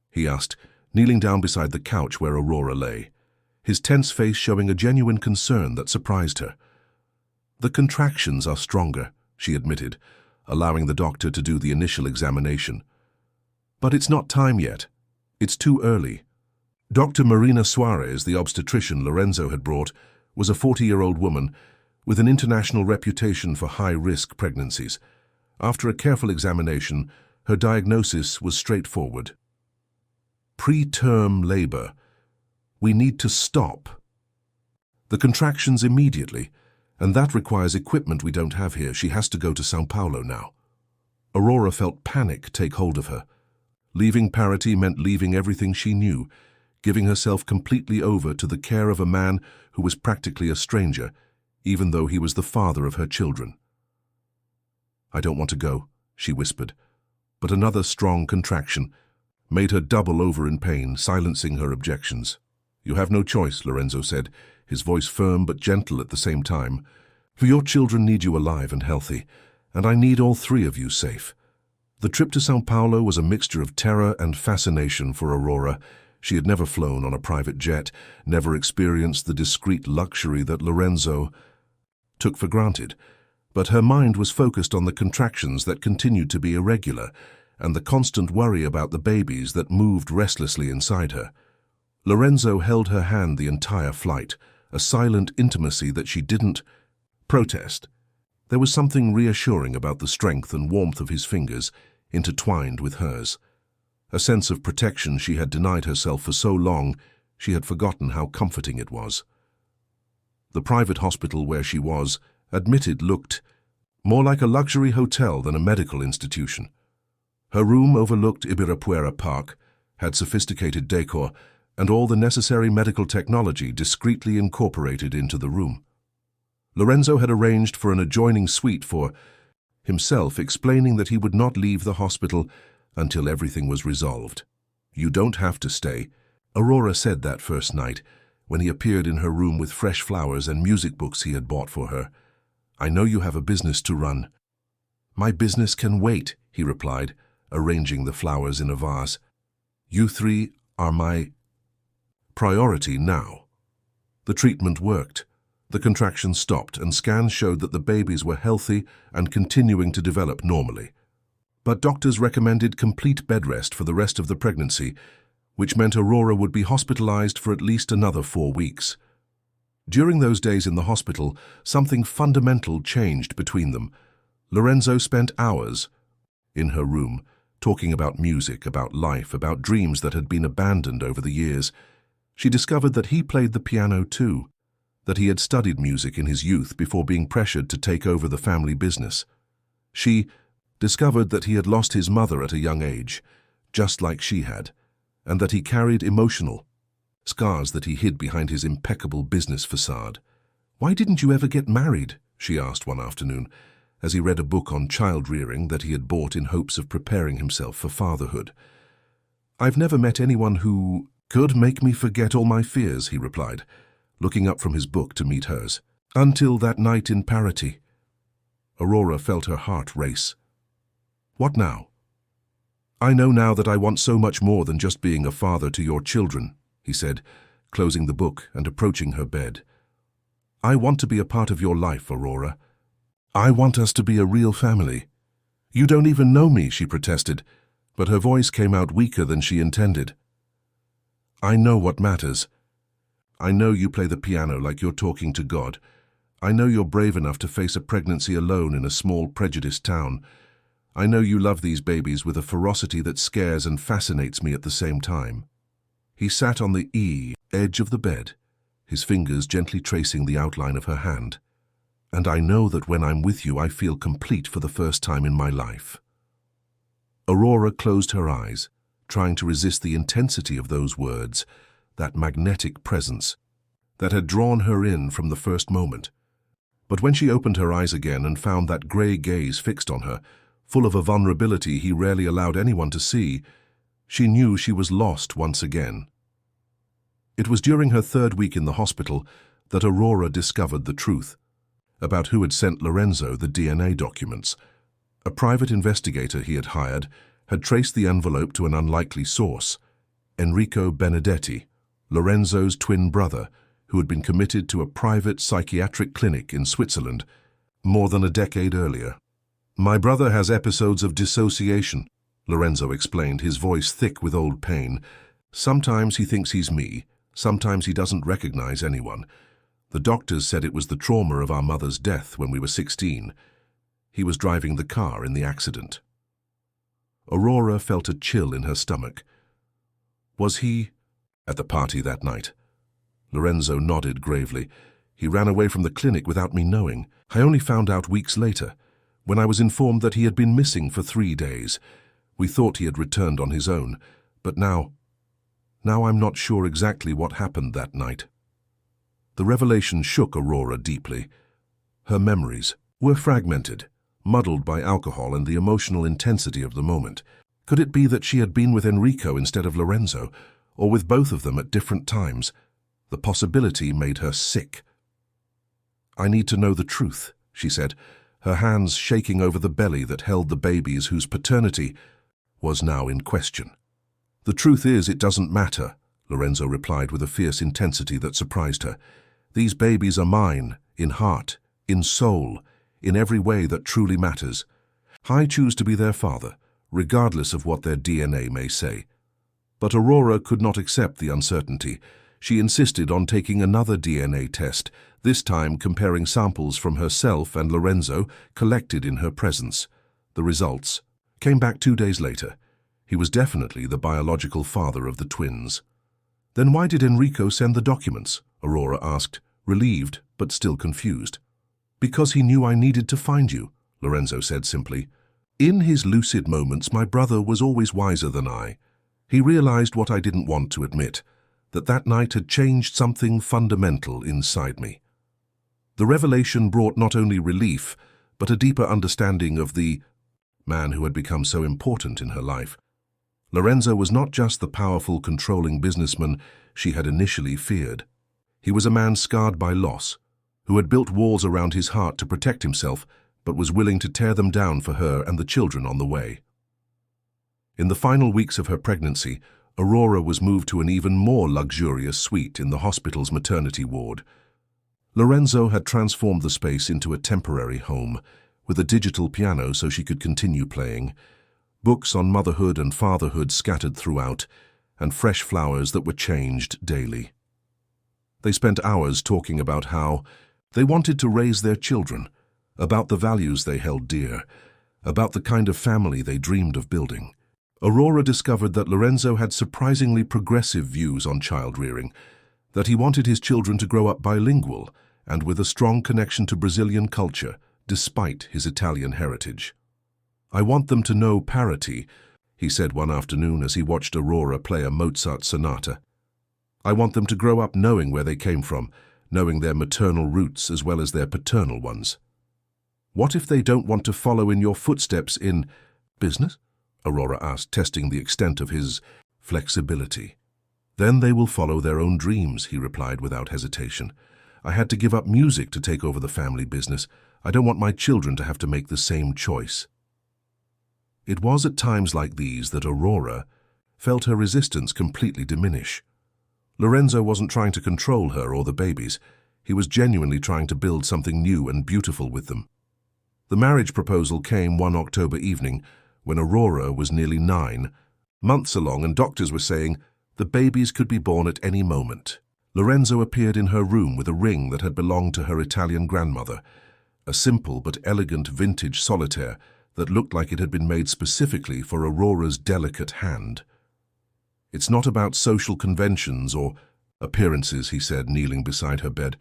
he asked, kneeling down beside the couch where Aurora lay, his tense face showing a genuine concern that surprised her. "The contractions are stronger," she admitted, allowing the doctor to do the initial examination. "But it's not time yet. It's too early." Dr. Marina Suarez, the obstetrician Lorenzo had brought, was a 40-year-old woman with an international reputation for high-risk pregnancies. After a careful examination, her diagnosis was straightforward. "Preterm labor. We need to stop the contractions immediately, and that requires equipment we don't have here. She has to go to São Paulo now." Aurora felt panic take hold of her. Leaving Parity meant leaving everything she knew, giving herself completely over to the care of a man who was practically a stranger, even though he was the father of her children. "I don't want to go," she whispered, but another strong contraction made her double over in pain, silencing her objections. "You have no choice," Lorenzo said, his voice firm but gentle at the same time. "For your children need you alive and healthy, and I need all 3 of you safe." The trip to São Paulo was a mixture of terror and fascination for Aurora. She had never flown on a private jet, never experienced the discreet luxury that Lorenzo took for granted. But her mind was focused on the contractions that continued to be irregular, and the constant worry about the babies that moved restlessly inside her. Lorenzo held her hand the entire flight, a silent intimacy that she didn't protest. There was something reassuring about the strength and warmth of his fingers, intertwined with hers. A sense of protection she had denied herself for so long, she had forgotten how comforting it was. The private hospital where she was admitted looked more like a luxury hotel than a medical institution. Her room overlooked Ibirapuera Park, had sophisticated decor, and all the necessary medical technology discreetly incorporated into the room. Lorenzo had arranged for an adjoining suite for himself, explaining that he would not leave the hospital until everything was resolved. "You don't have to stay," Aurora said that first night, when he appeared in her room with fresh flowers and music books he had bought for her. "I know you have a business to run." "My business can wait," he replied, arranging the flowers in a vase. "You three are my priority now." The treatment worked. The contractions stopped, and scans showed that the babies were healthy and continuing to develop normally. But doctors recommended complete bed rest for the rest of the pregnancy, which meant Aurora would be hospitalized for at least another 4 weeks. During those days in the hospital, something fundamental changed between them. Lorenzo spent hours in her room, talking about music, about life, about dreams that had been abandoned over the years. She discovered that he played the piano too, that he had studied music in his youth before being pressured to take over the family business. She discovered that he had lost his mother at a young age, just like she had, and that he carried emotional scars that he hid behind his impeccable business facade. "Why didn't you ever get married?" she asked one afternoon, as he read a book on child-rearing that he had bought in hopes of preparing himself for fatherhood. "I've never met anyone who could make me forget all my fears," he replied, looking up from his book to meet hers. "Until that night in Parity." Aurora felt her heart race. "What now?" "I know now that I want so much more than just being a father to your children," he said, closing the book and approaching her bed. "I want to be a part of your life, Aurora. I want us to be a real family." "You don't even know me," she protested, but her voice came out weaker than she intended. "I know what matters. I know you play the piano like you're talking to God. I know you're brave enough to face a pregnancy alone in a small, prejudiced town. I know you love these babies with a ferocity that scares and fascinates me at the same time." He sat on the edge of the bed, his fingers gently tracing the outline of her hand. "And I know that when I'm with you, I feel complete for the first time in my life." Aurora closed her eyes, trying to resist the intensity of those words, that magnetic presence that had drawn her in from the first moment. But when she opened her eyes again and found that grey gaze fixed on her, full of a vulnerability he rarely allowed anyone to see, she knew she was lost once again. It was during her 3rd week in the hospital that Aurora discovered the truth about who had sent Lorenzo the DNA documents. A private investigator he had hired had traced the envelope to an unlikely source: Enrico Benedetti, Lorenzo's twin brother, who had been committed to a private psychiatric clinic in Switzerland more than a decade earlier. "My brother has episodes of dissociation," Lorenzo explained, his voice thick with old pain. "Sometimes he thinks he's me, sometimes he doesn't recognize anyone. The doctors said it was the trauma of our mother's death when we were 16. He was driving the car in the accident." Aurora felt a chill in her stomach. "Was he at the party that night?" Lorenzo nodded gravely. "He ran away from the clinic without me knowing. I only found out weeks later, when I was informed that he had been missing for 3 days. We thought he had returned on his own, but now I'm not sure exactly what happened that night." The revelation shook Aurora deeply. Her memories were fragmented, muddled by alcohol and the emotional intensity of the moment. Could it be that she had been with Enrico instead of Lorenzo, or with both of them at different times? The possibility made her sick. "I need to know the truth," she said, her hands shaking over the belly that held the babies whose paternity was now in question. "The truth is, it doesn't matter," Lorenzo replied with a fierce intensity that surprised her. "These babies are mine, in heart, in soul, in every way that truly matters. I choose to be their father, regardless of what their DNA may say." But Aurora could not accept the uncertainty. She insisted on taking another DNA test, this time comparing samples from herself and Lorenzo collected in her presence. The results came back 2 days later. He was definitely the biological father of the twins. "Then why did Enrico send the documents?" Aurora asked, relieved but still confused. "Because he knew I needed to find you," Lorenzo said simply. "In his lucid moments, my brother was always wiser than I. He realized what I didn't want to admit, that night had changed something fundamental inside me." The revelation brought not only relief, but a deeper understanding of the man who had become so important in her life. Lorenzo was not just the powerful, controlling businessman she had initially feared. He was a man scarred by loss, who had built walls around his heart to protect himself, but was willing to tear them down for her and the children on the way. In the final weeks of her pregnancy, Aurora was moved to an even more luxurious suite in the hospital's maternity ward. Lorenzo had transformed the space into a temporary home, with a digital piano so she could continue playing, books on motherhood and fatherhood scattered throughout, and fresh flowers that were changed daily. They spent hours talking about how they wanted to raise their children, about the values they held dear, about the kind of family they dreamed of building. Aurora discovered that Lorenzo had surprisingly progressive views on child-rearing, that he wanted his children to grow up bilingual and with a strong connection to Brazilian culture, despite his Italian heritage. "I want them to know parity," he said one afternoon as he watched Aurora play a Mozart sonata. "I want them to grow up knowing where they came from, knowing their maternal roots as well as their paternal ones." "What if they don't want to follow in your footsteps in business?" Aurora asked, testing the extent of his flexibility. "Then they will follow their own dreams," he replied without hesitation. "I had to give up music to take over the family business. I don't want my children to have to make the same choice." It was at times like these that Aurora felt her resistance completely diminish. Lorenzo wasn't trying to control her or the babies. He was genuinely trying to build something new and beautiful with them. The marriage proposal came one October evening when Aurora was nearly 9, months along, and doctors were saying the babies could be born at any moment. Lorenzo appeared in her room with a ring that had belonged to her Italian grandmother, a simple but elegant vintage solitaire that looked like it had been made specifically for Aurora's delicate hand. "It's not about social conventions or appearances," he said, kneeling beside her bed.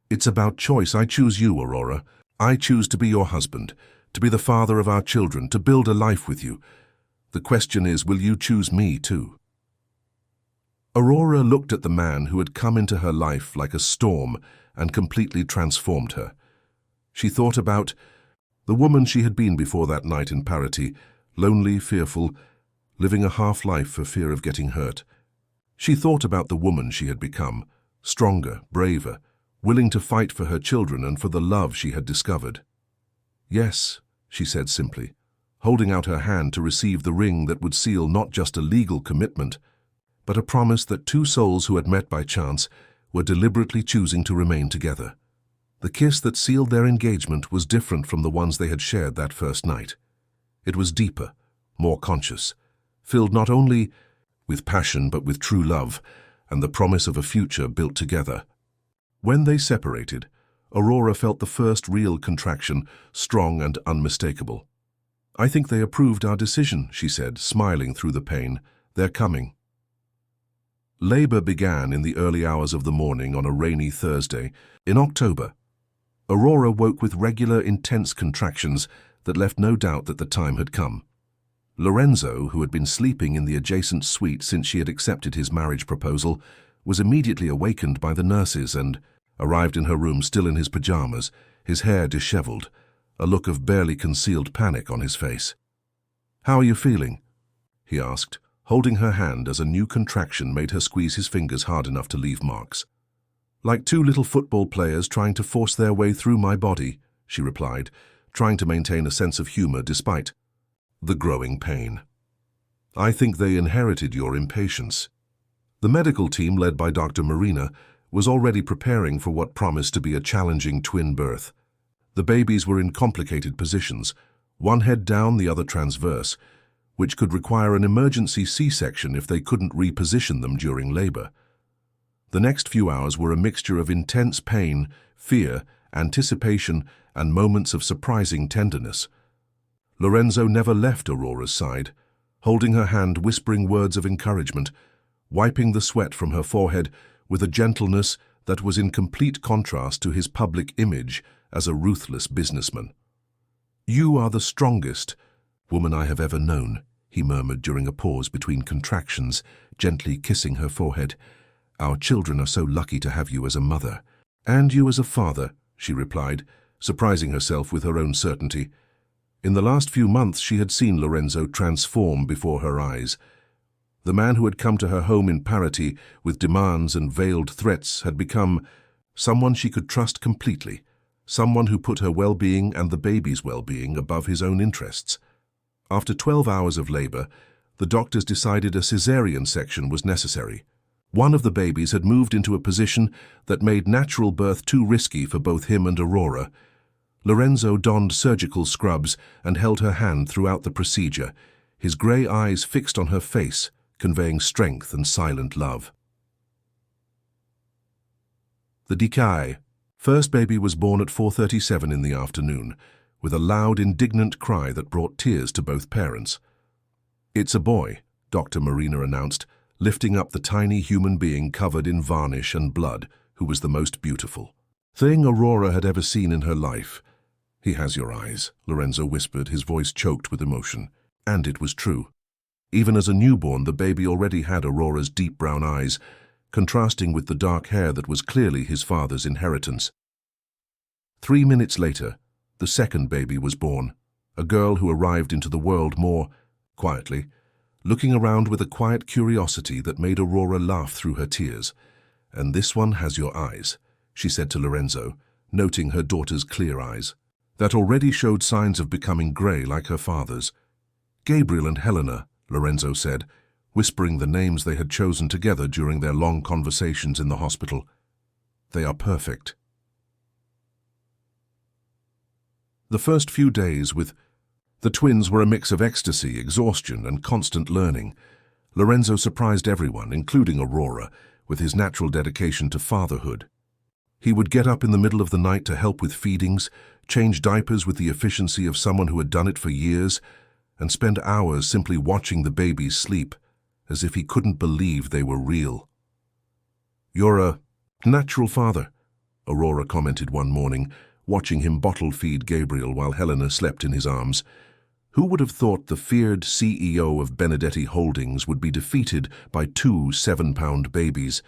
"It's about choice. I choose you, Aurora. I choose to be your husband, to be the father of our children, to build a life with you. The question is, will you choose me too?" Aurora looked at the man who had come into her life like a storm and completely transformed her. She thought about the woman she had been before that night in Parity, lonely, fearful, living a half-life for fear of getting hurt. She thought about the woman she had become, stronger, braver, willing to fight for her children and for the love she had discovered. "Yes," she said simply, holding out her hand to receive the ring that would seal not just a legal commitment, but a promise that two souls who had met by chance were deliberately choosing to remain together. The kiss that sealed their engagement was different from the ones they had shared that first night. It was deeper, more conscious, filled not only with passion but with true love and the promise of a future built together. When they separated, Aurora felt the first real contraction, strong and unmistakable. "I think they approved our decision," she said, smiling through the pain. "They're coming." Labor began in the early hours of the morning on a rainy Thursday in October. Aurora woke with regular, intense contractions that left no doubt that the time had come. Lorenzo, who had been sleeping in the adjacent suite since she had accepted his marriage proposal, was immediately awakened by the nurses and arrived in her room still in his pajamas, his hair disheveled, a look of barely concealed panic on his face. "How are you feeling?" he asked, holding her hand as a new contraction made her squeeze his fingers hard enough to leave marks. "Like two little football players trying to force their way through my body," she replied, trying to maintain a sense of humor despite the growing pain. "I think they inherited your impatience." The medical team, led by Dr. Marina, was already preparing for what promised to be a challenging twin birth. The babies were in complicated positions, one head down, the other transverse, which could require an emergency C-section if they couldn't reposition them during labor. The next few hours were a mixture of intense pain, fear, anticipation, and moments of surprising tenderness. Lorenzo never left Aurora's side, holding her hand, whispering words of encouragement, wiping the sweat from her forehead with a gentleness that was in complete contrast to his public image as a ruthless businessman. "You are the strongest woman I have ever known," he murmured during a pause between contractions, gently kissing her forehead. "Our children are so lucky to have you as a mother." "And you as a father," she replied, surprising herself with her own certainty. In the last few months she had seen Lorenzo transform before her eyes. The man who had come to her home in parity with demands and veiled threats had become someone she could trust completely, someone who put her well-being and the baby's well-being above his own interests. After 12 hours of labor, the doctors decided a cesarean section was necessary. One of the babies had moved into a position that made natural birth too risky for both him and Aurora. Lorenzo donned surgical scrubs and held her hand throughout the procedure, his gray eyes fixed on her face, conveying strength and silent love. The Decay. First baby was born at 4:37 in the afternoon, with a loud, indignant cry that brought tears to both parents. "It's a boy," Dr. Marina announced, lifting up the tiny human being covered in varnish and blood, who was the most beautiful thing Aurora had ever seen in her life. "He has your eyes," Lorenzo whispered, his voice choked with emotion. And it was true. Even as a newborn, the baby already had Aurora's deep brown eyes, contrasting with the dark hair that was clearly his father's inheritance. 3 minutes later, the second baby was born, a girl who arrived into the world more quietly, looking around with a quiet curiosity that made Aurora laugh through her tears. "And this one has your eyes," she said to Lorenzo, noting her daughter's clear eyes, that already showed signs of becoming gray like her father's. "Gabriel and Helena," Lorenzo said, whispering the names they had chosen together during their long conversations in the hospital. "They are perfect." The first few days with the twins were a mix of ecstasy, exhaustion, and constant learning. Lorenzo surprised everyone, including Aurora, with his natural dedication to fatherhood. He would get up in the middle of the night to help with feedings, change diapers with the efficiency of someone who had done it for years, and spend hours simply watching the babies sleep, as if he couldn't believe they were real. "You're a natural father," Aurora commented one morning, watching him bottle feed Gabriel while Helena slept in his arms. Who would have thought the feared CEO of Benedetti Holdings would be defeated by 2 7-pound babies?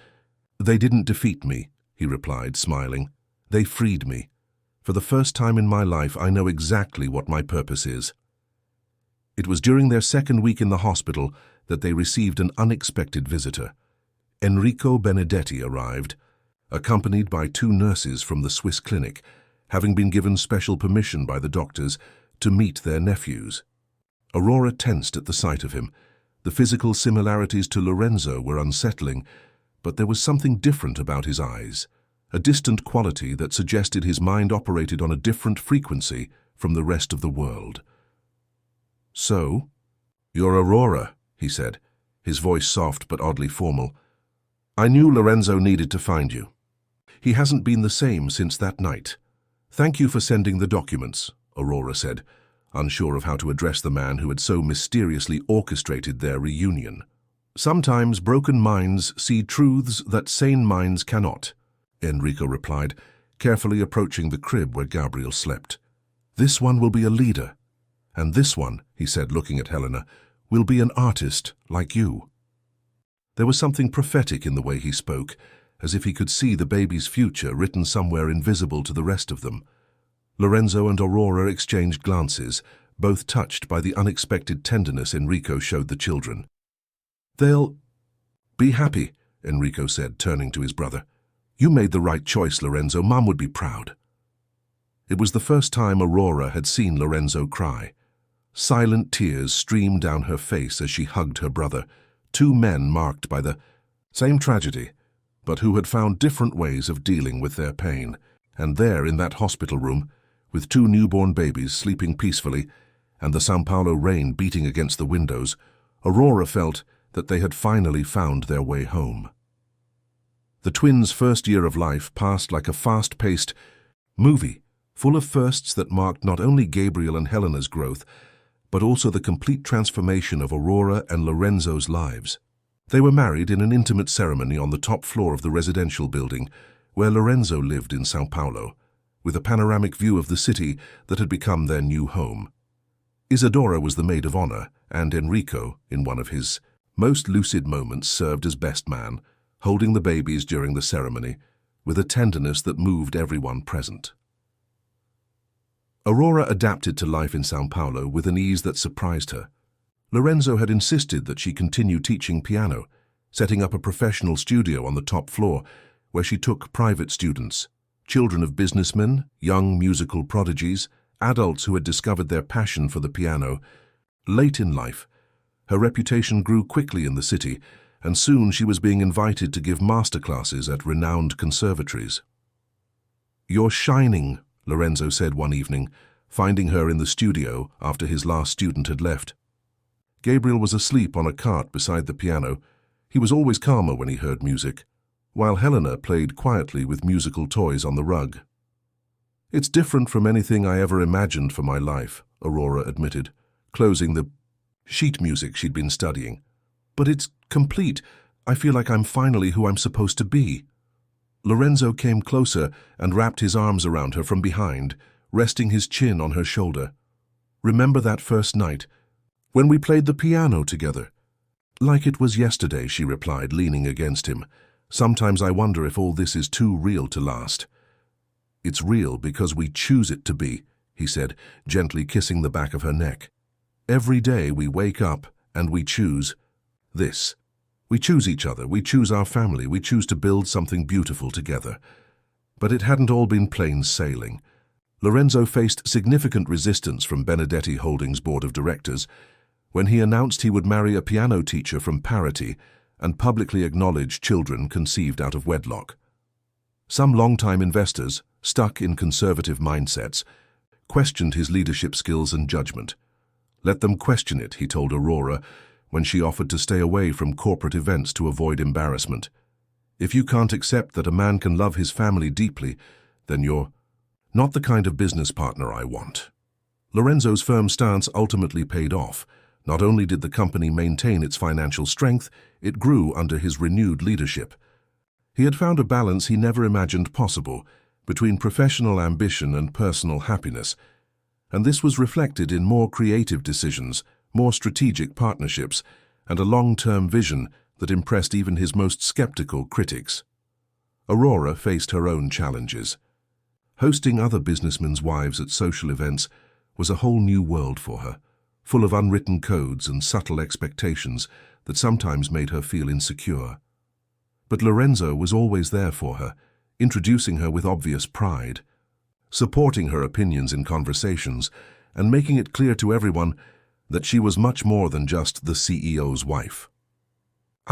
"They didn't defeat me," he replied, smiling. "They freed me. For the first time in my life, I know exactly what my purpose is." It was during their second week in the hospital that they received an unexpected visitor. Enrico Benedetti arrived, accompanied by 2 nurses from the Swiss clinic, having been given special permission by the doctors to meet their nephews. Aurora tensed at the sight of him. The physical similarities to Lorenzo were unsettling, but there was something different about his eyes, a distant quality that suggested his mind operated on a different frequency from the rest of the world. "So, you're Aurora," he said, his voice soft but oddly formal. "I knew Lorenzo needed to find you. He hasn't been the same since that night. Thank you for sending the documents," Aurora said, unsure of how to address the man who had so mysteriously orchestrated their reunion. "Sometimes broken minds see truths that sane minds cannot," Enrico replied, carefully approaching the crib where Gabriel slept. "This one will be a leader. And this one," he said, looking at Helena, "will be an artist like you." There was something prophetic in the way he spoke, as if he could see the baby's future written somewhere invisible to the rest of them. Lorenzo and Aurora exchanged glances, both touched by the unexpected tenderness Enrico showed the children. "They'll be happy," Enrico said, turning to his brother. "You made the right choice, Lorenzo. Mom would be proud." It was the first time Aurora had seen Lorenzo cry. Silent tears streamed down her face as she hugged her brother, 2 men marked by the same tragedy, but who had found different ways of dealing with their pain. And there, in that hospital room, with 2 newborn babies sleeping peacefully and the São Paulo rain beating against the windows, Aurora felt that they had finally found their way home. The twins' first year of life passed like a fast-paced movie, full of firsts that marked not only Gabriel and Helena's growth, but also the complete transformation of Aurora and Lorenzo's lives. They were married in an intimate ceremony on the top floor of the residential building, where Lorenzo lived in São Paulo, with a panoramic view of the city that had become their new home. Isadora was the maid of honor, and Enrico, in one of his most lucid moments, served as best man, holding the babies during the ceremony, with a tenderness that moved everyone present. Aurora adapted to life in São Paulo with an ease that surprised her. Lorenzo had insisted that she continue teaching piano, setting up a professional studio on the top floor where she took private students, children of businessmen, young musical prodigies, adults who had discovered their passion for the piano. Late in life, her reputation grew quickly in the city, and soon she was being invited to give masterclasses at renowned conservatories. "You're shining," Lorenzo said one evening, finding her in the studio after his last student had left. Gabriel was asleep on a cart beside the piano. He was always calmer when he heard music, while Helena played quietly with musical toys on the rug. "It's different from anything I ever imagined for my life," Aurora admitted, closing the sheet music she'd been studying. "But it's complete. I feel like I'm finally who I'm supposed to be." Lorenzo came closer and wrapped his arms around her from behind, resting his chin on her shoulder. "Remember that first night, when we played the piano together?" "Like it was yesterday," she replied, leaning against him. "Sometimes I wonder if all this is too real to last." "It's real because we choose it to be," he said, gently kissing the back of her neck. "Every day we wake up and we choose this. We choose each other, we choose our family, we choose to build something beautiful together." But it hadn't all been plain sailing. Lorenzo faced significant resistance from Benedetti Holdings' board of directors when he announced he would marry a piano teacher from Parity and publicly acknowledge children conceived out of wedlock. Some longtime investors, stuck in conservative mindsets, questioned his leadership skills and judgment. "Let them question it," he told Aurora when she offered to stay away from corporate events to avoid embarrassment. "If you can't accept that a man can love his family deeply, then you're not the kind of business partner I want." Lorenzo's firm stance ultimately paid off. Not only did the company maintain its financial strength, it grew under his renewed leadership. He had found a balance he never imagined possible between professional ambition and personal happiness, and this was reflected in more creative decisions, more strategic partnerships, and a long-term vision that impressed even his most skeptical critics. Aurora faced her own challenges. Hosting other businessmen's wives at social events was a whole new world for her, full of unwritten codes and subtle expectations that sometimes made her feel insecure. But Lorenzo was always there for her, introducing her with obvious pride, supporting her opinions in conversations, and making it clear to everyone that she was much more than just the CEO's wife.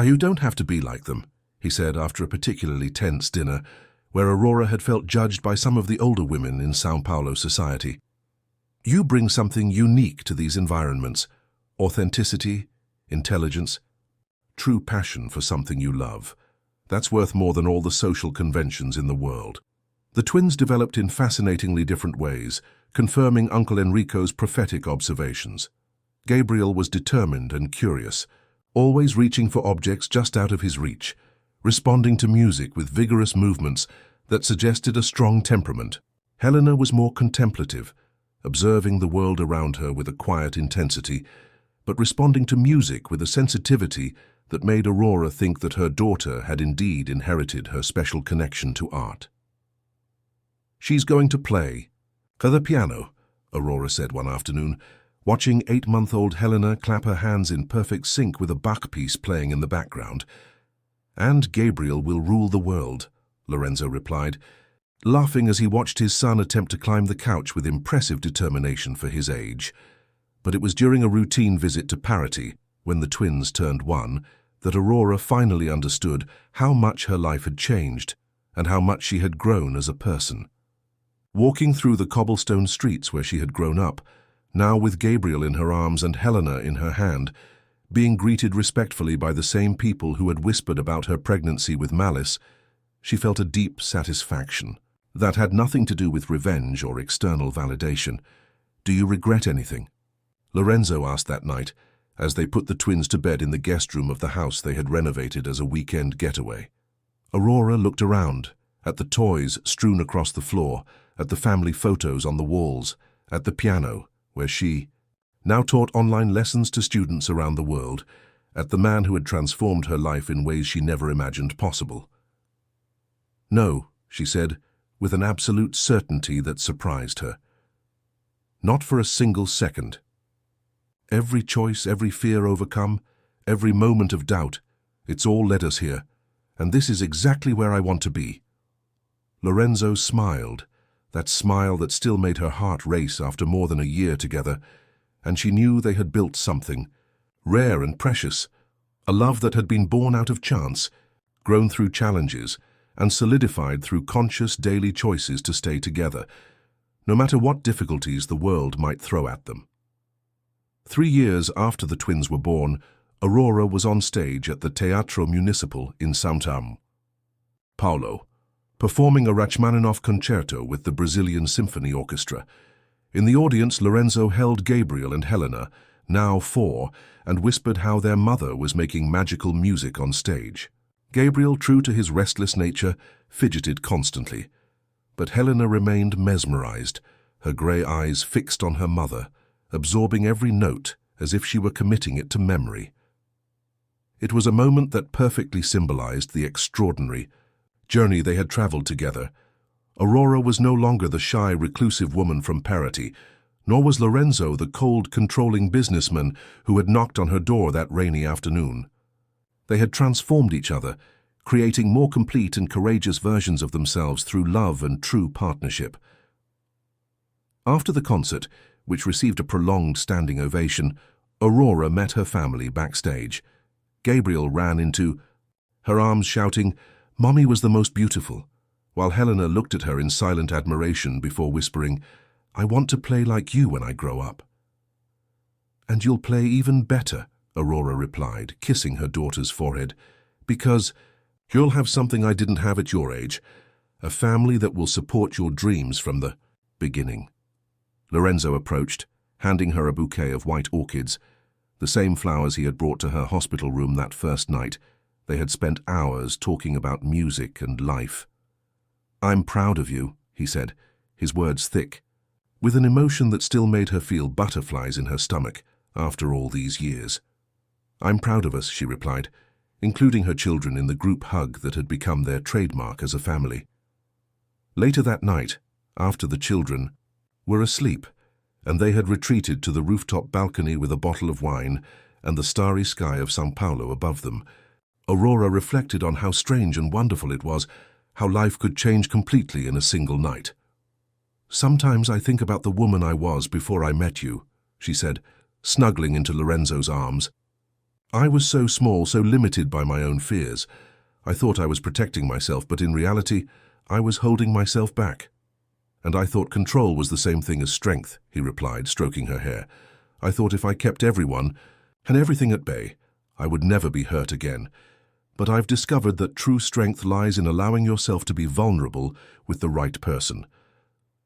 "You don't have to be like them," he said after a particularly tense dinner, where Aurora had felt judged by some of the older women in São Paulo society. "You bring something unique to these environments: authenticity, intelligence, true passion for something you love. That's worth more than all the social conventions in the world." The twins developed in fascinatingly different ways, confirming Uncle Enrico's prophetic observations. Gabriel was determined and curious, always reaching for objects just out of his reach, responding to music with vigorous movements that suggested a strong temperament. Helena was more contemplative, observing the world around her with a quiet intensity, but responding to music with a sensitivity that made Aurora think that her daughter had indeed inherited her special connection to art. "She's going to play the piano," Aurora said one afternoon, watching 8-month-old Helena clap her hands in perfect sync with a Bach piece playing in the background. "And Gabriel will rule the world," Lorenzo replied, laughing as he watched his son attempt to climb the couch with impressive determination for his age. But it was during a routine visit to Parity, when the twins turned 1, that Aurora finally understood how much her life had changed and how much she had grown as a person. Walking through the cobblestone streets where she had grown up, now with Gabriel in her arms and Helena in her hand, being greeted respectfully by the same people who had whispered about her pregnancy with malice, she felt a deep satisfaction that had nothing to do with revenge or external validation. "Do you regret anything?" Lorenzo asked that night, as they put the twins to bed in the guest room of the house they had renovated as a weekend getaway. Aurora looked around, at the toys strewn across the floor, at the family photos on the walls, at the piano, where she now taught online lessons to students around the world, at the man who had transformed her life in ways she never imagined possible. "No," she said, with an absolute certainty that surprised her. "Not for a single second. Every choice, every fear overcome, every moment of doubt, it's all led us here, and this is exactly where I want to be." Lorenzo smiled, that smile that still made her heart race after more than a year together, and she knew they had built something rare and precious, a love that had been born out of chance, grown through challenges, and solidified through conscious daily choices to stay together, no matter what difficulties the world might throw at them. 3 years after the twins were born, Aurora was on stage at the Teatro Municipal in São Paulo, performing a Rachmaninoff concerto with the Brazilian Symphony Orchestra. In the audience, Lorenzo held Gabriel and Helena, now 4, and whispered how their mother was making magical music on stage. Gabriel, true to his restless nature, fidgeted constantly, but Helena remained mesmerized, her grey eyes fixed on her mother, absorbing every note as if she were committing it to memory. It was a moment that perfectly symbolized the extraordinary journey they had traveled together. Aurora was no longer the shy, reclusive woman from Parity, nor was Lorenzo the cold, controlling businessman who had knocked on her door that rainy afternoon. They had transformed each other, creating more complete and courageous versions of themselves through love and true partnership. After the concert, which received a prolonged standing ovation, Aurora met her family backstage. Gabriel ran into her arms shouting, "Mommy was the most beautiful," while Helena looked at her in silent admiration before whispering, "I want to play like you when I grow up." "And you'll play even better," Aurora replied, kissing her daughter's forehead, "because you'll have something I didn't have at your age, a family that will support your dreams from the beginning." Lorenzo approached, handing her a bouquet of white orchids, the same flowers he had brought to her hospital room that first night. They had spent hours talking about music and life. "I'm proud of you," he said, his words thick, with an emotion that still made her feel butterflies in her stomach after all these years. "I'm proud of us," she replied, including her children in the group hug that had become their trademark as a family. Later that night, after the children were asleep, and they had retreated to the rooftop balcony with a bottle of wine and the starry sky of São Paulo above them, Aurora reflected on how strange and wonderful it was, how life could change completely in a single night. "Sometimes I think about the woman I was before I met you," she said, snuggling into Lorenzo's arms. "I was so small, so limited by my own fears. I thought I was protecting myself, but in reality, I was holding myself back. And I thought control was the same thing as strength," he replied, stroking her hair. "I thought if I kept everyone and everything at bay, I would never be hurt again. But I've discovered that true strength lies in allowing yourself to be vulnerable with the right person."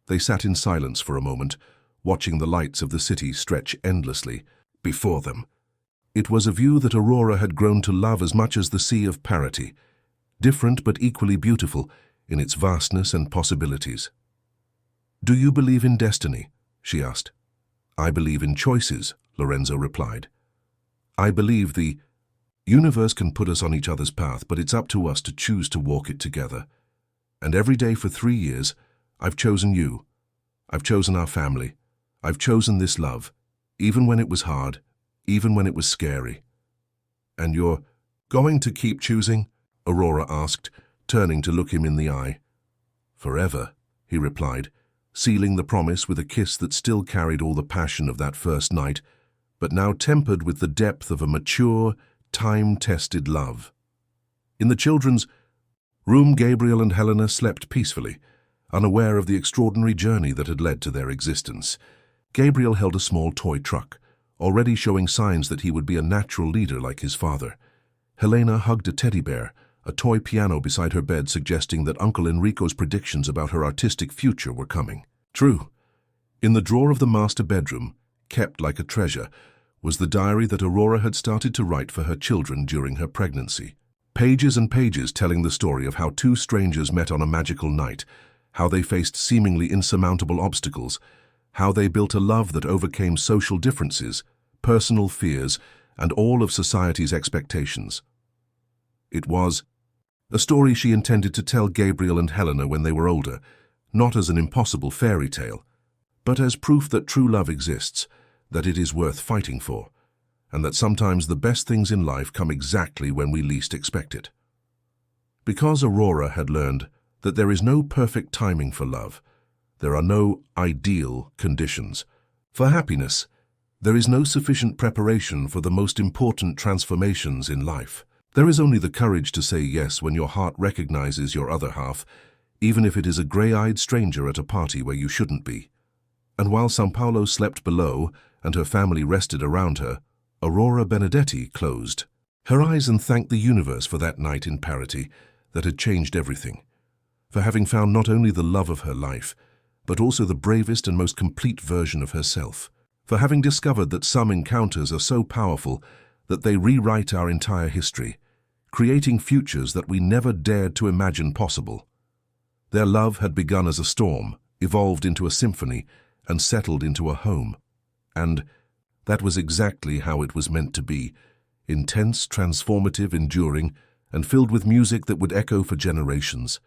They sat in silence for a moment, watching the lights of the city stretch endlessly before them. It was a view that Aurora had grown to love as much as the Sea of Parity, different but equally beautiful in its vastness and possibilities. "Do you believe in destiny?" she asked. "I believe in choices," Lorenzo replied. "I believe the universe can put us on each other's path, but it's up to us to choose to walk it together. And every day for 3 years, I've chosen you. I've chosen our family. I've chosen this love, even when it was hard, even when it was scary." "And you're going to keep choosing?" Aurora asked, turning to look him in the eye. "Forever," he replied, sealing the promise with a kiss that still carried all the passion of that first night, but now tempered with the depth of a mature, time-tested love. In the children's room, Gabriel and Helena slept peacefully, unaware of the extraordinary journey that had led to their existence. Gabriel held a small toy truck, already showing signs that he would be a natural leader like his father. Helena hugged a teddy bear, a toy piano beside her bed, suggesting that Uncle Enrico's predictions about her artistic future were coming true. In the drawer of the master bedroom, kept like a treasure, was the diary that Aurora had started to write for her children during her pregnancy. Pages and pages telling the story of how two strangers met on a magical night, how they faced seemingly insurmountable obstacles, how they built a love that overcame social differences, personal fears, and all of society's expectations. It was a story she intended to tell Gabriel and Helena when they were older, not as an impossible fairy tale, but as proof that true love exists, that it is worth fighting for, and that sometimes the best things in life come exactly when we least expect it. Because Aurora had learned that there is no perfect timing for love, there are no ideal conditions. For happiness, there is no sufficient preparation for the most important transformations in life. There is only the courage to say yes when your heart recognizes your other half, even if it is a gray-eyed stranger at a party where you shouldn't be. And while São Paulo slept below and her family rested around her, Aurora Benedetti closed her eyes and thanked the universe for that night in Parity that had changed everything, for having found not only the love of her life, but also the bravest and most complete version of herself, for having discovered that some encounters are so powerful that they rewrite our entire history, creating futures that we never dared to imagine possible. Their love had begun as a storm, evolved into a symphony, and settled into a home. And that was exactly how it was meant to be, intense, transformative, enduring, and filled with music that would echo for generations.